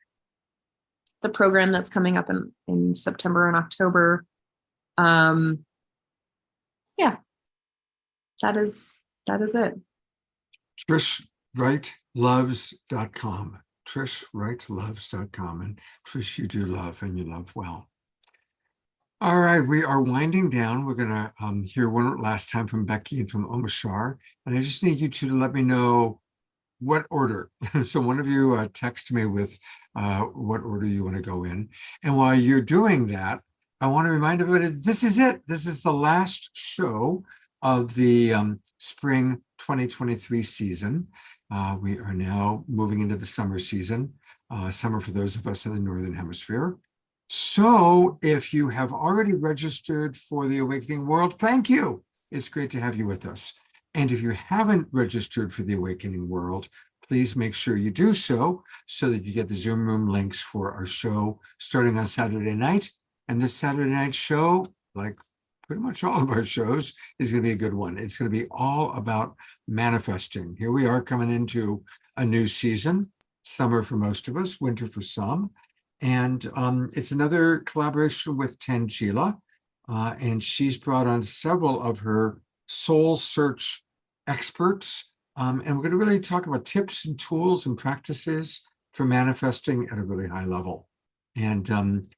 the program that's coming up in September and October. Yeah, that is it. TrishWrightLoves.com. TrishWrightLoves.com. And Trish, you do love and you love well. All right, we are winding down. We're going to hear one last time from Becky and from Omashar. And I just need you to let me know what order. So one of you text me with what order you want to go in. And while you're doing that, I want to remind everybody, this is it. This is the last show of the spring 2023 season. We are now moving into the summer season, summer for those of us in the Northern Hemisphere. So if you have already registered for the Awakening World, thank you. It's great to have you with us. And if you haven't registered for the Awakening World, please make sure you do so that you get the Zoom room links for our show starting on Saturday night. And this Saturday night show, like pretty much all of our shows, is going to be a good one. It's going to be all about manifesting. Here we are coming into a new season, summer for most of us, winter for some. And it's another collaboration with Tangela, and she's brought on several of her soul search experts. And we're going to really talk about tips and tools and practices for manifesting at a really high level. And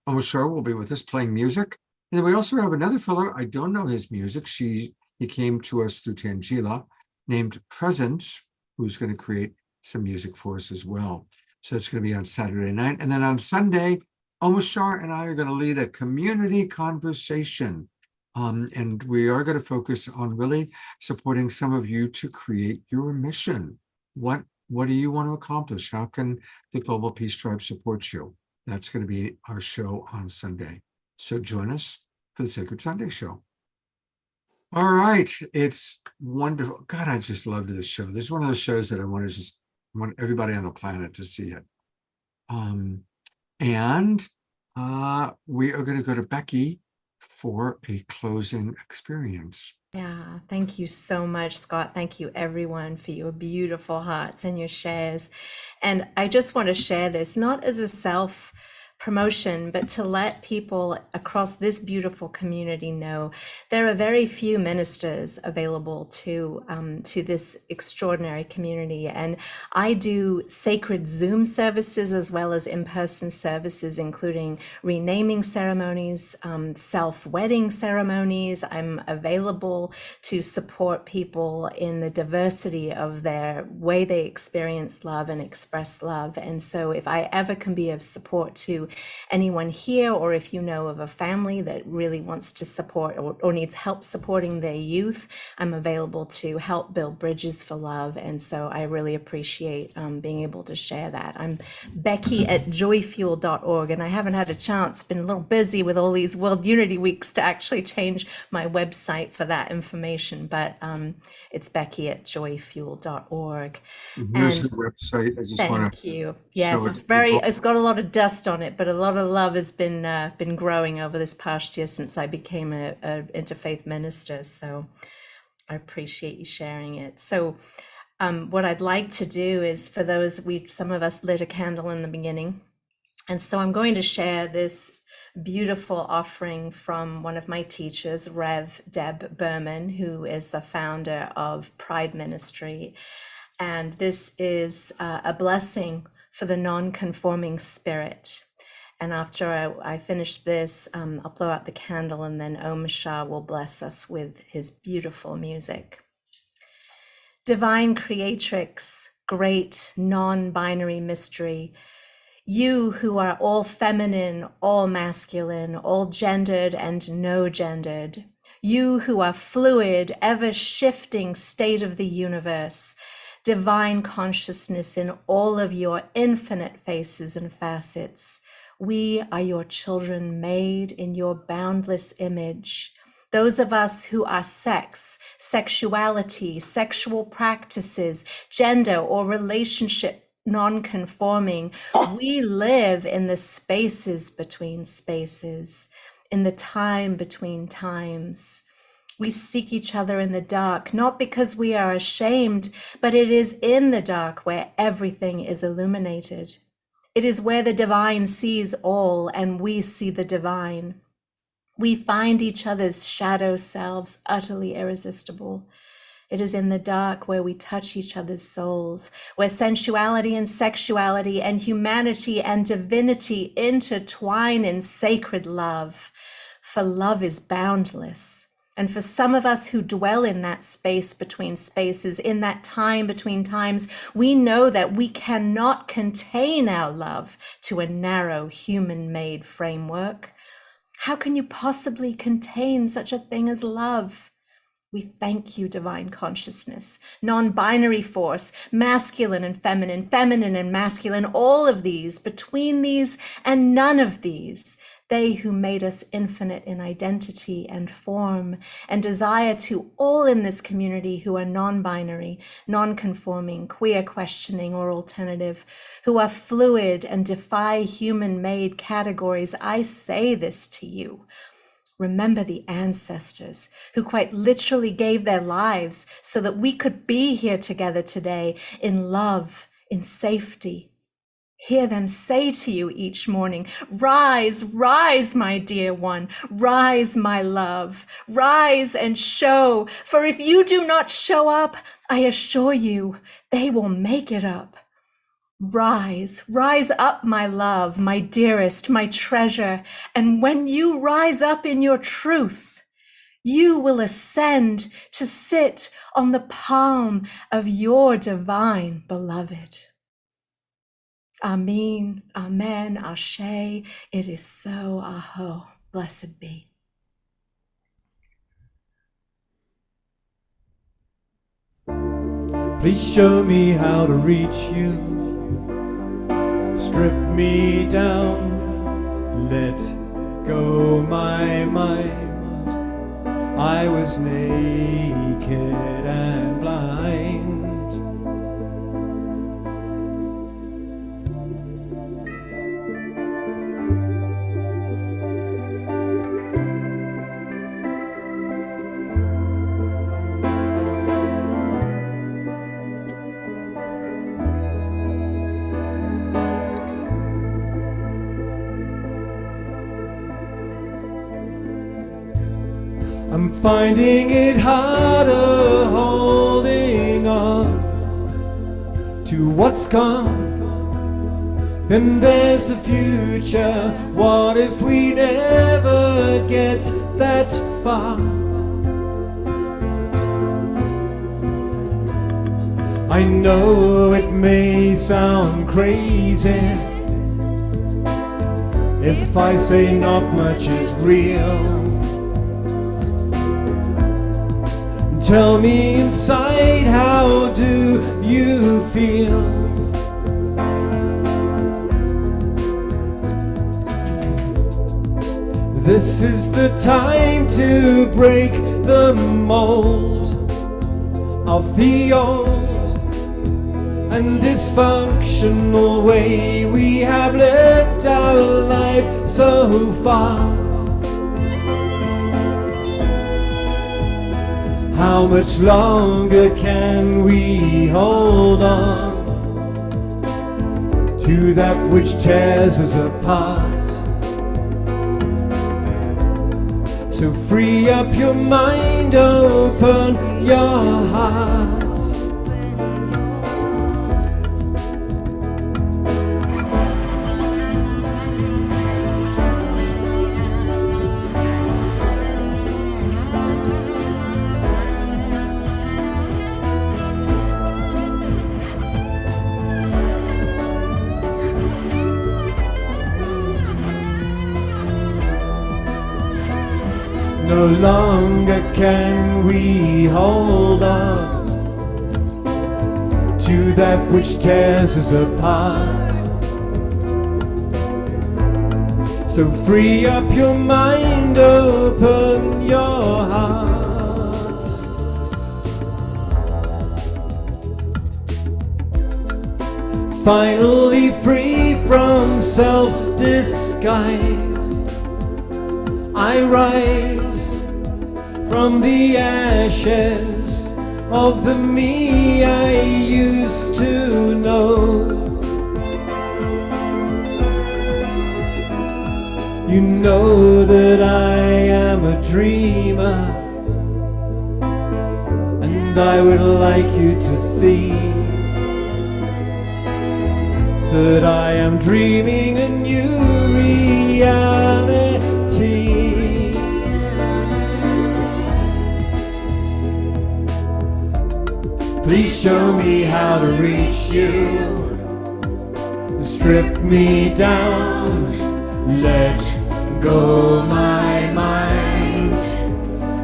Omashar will be with us playing music. And then we also have another fellow, I don't know his music. He came to us through Tangela, named Presence, who's going to create some music for us as well. So it's going to be on Saturday night. And then on Sunday, Omashar and I are going to lead a community conversation. And we are going to focus on really supporting some of you to create your mission. What do you want to accomplish? How can the Global Peace Tribe support you? That's going to be our show on Sunday. So join us for the Sacred Sunday show. All right. It's wonderful. God, I just loved this show. This is one of those shows that I want everybody on the planet to see it. And we are going to go to Becky for a closing experience. Yeah, thank you so much, Scott. Thank you, everyone, for your beautiful hearts and your shares. And I just want to share this, not as a self promotion, but to let people across this beautiful community know there are very few ministers available to this extraordinary community. And I do sacred Zoom services as well as in-person services, including renaming ceremonies, self-wedding ceremonies. I'm available to support people in the diversity of their way they experience love and express love. And so if I ever can be of support to anyone here, or if you know of a family that really wants to support or needs help supporting their youth, I'm available to help build bridges for love. And so I really appreciate being able to share that. I'm Becky@joyfuel.org, and I haven't had a chance, been a little busy with all these World Unity Weeks to actually change my website for that information, but it's Becky@joyfuel.org. Here's the website. I just want Thank to you. Yes, show it's it. it's got a lot of dust on it, but a lot of love has been growing over this past year since I became a interfaith minister. So I appreciate you sharing it. So what I'd like to do is, for those, some of us lit a candle in the beginning. And so I'm going to share this beautiful offering from one of my teachers, Rev. Deb Berman, who is the founder of Pride Ministry. And this is a blessing for the non-conforming spirit. And after I finish this, I'll blow out the candle, and then Omashar will bless us with his beautiful music. Divine Creatrix, great non-binary mystery, you who are all feminine, all masculine, all gendered and no gendered, you who are fluid, ever shifting state of the universe, divine consciousness in all of your infinite faces and facets. We are your children made in your boundless image. Those of us who are sex, sexuality, sexual practices, gender or relationship non-conforming, we live in the spaces between spaces, in the time between times. We seek each other in the dark, not because we are ashamed, but it is in the dark where everything is illuminated. It is where the divine sees all and we see the divine. We find each other's shadow selves utterly irresistible. It is in the dark where we touch each other's souls, where sensuality and sexuality and humanity and divinity intertwine in sacred love. for love is boundless. And for some of us who dwell in that space between spaces, in that time between times, we know that we cannot contain our love to a narrow human-made framework. How can you possibly contain such a thing as love? We thank you, divine consciousness, non-binary force, masculine and feminine, feminine and masculine, all of these, between these and none of these, they who made us infinite in identity and form and desire to all in this community who are non-binary, non-conforming, queer questioning or alternative, who are fluid and defy human-made categories, I say this to you. Remember the ancestors who quite literally gave their lives so that we could be here together today in love, in safety. Hear them say to you each morning, rise, rise, my dear one, rise, my love, rise and show. For if you do not show up, I assure you, they will make it up. Rise, rise up, my love, my dearest, my treasure. And when you rise up in your truth, you will ascend to sit on the palm of your divine beloved. Amen, amen, ashe. It is so, aho, blessed be. Please show me how to reach you. Strip me down, let go my mind. I was naked and blind. I'm finding it harder holding on to what's gone. Then there's the future. What if we never get that far? I know it may sound crazy if I say not much is real. Tell me inside, how do you feel? This is the time to break the mold of the old and dysfunctional way we have lived our life so far. How much longer can we hold on to that which tears us apart? So free up your mind, open your heart. No longer can we hold on to that which tears us apart. So free up your mind, open your heart. Finally free from self-disguise, I rise from the ashes of the me I used to know. You know that I am a dreamer, and I would like you to see that I am dreaming a new reality. Please show me how to reach you. Strip me down, let go my mind.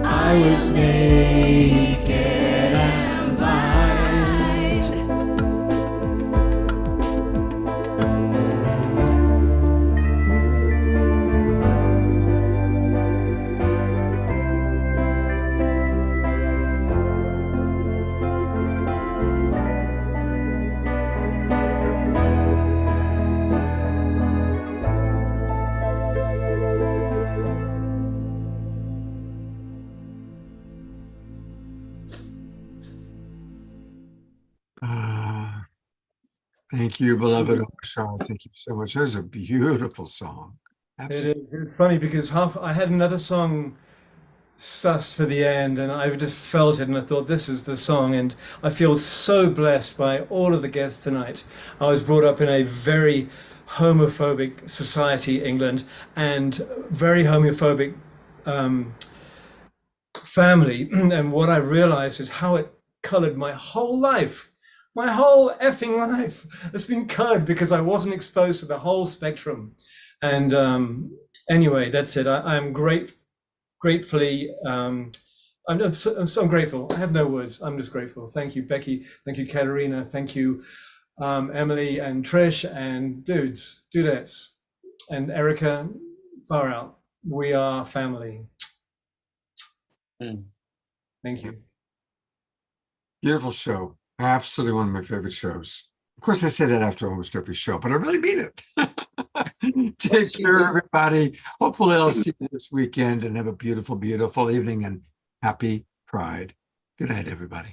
I was naked and blind. Thank you, beloved Shaw. Thank you so much. That was a beautiful song. Absolutely. It's funny because I had another song sussed for the end, and I just felt it, and I thought this is the song. And I feel so blessed by all of the guests tonight. I was brought up in a very homophobic society, England, and very homophobic family. And what I realized is how it colored my whole life. My whole effing life has been colored because I wasn't exposed to the whole spectrum. And anyway, that's it. I'm gratefully, I'm so grateful. I have no words. I'm just grateful. Thank you, Becky. Thank you, Katerina. Thank you, Emily and Trish and dudettes, and Erica, far out. We are family. Thank you. Beautiful show. Absolutely one of my favorite shows. Of course, I say that after almost every show, but I really mean it. Take care, everybody. Hopefully, I'll see you this weekend and have a beautiful, beautiful evening and happy Pride. Good night, everybody.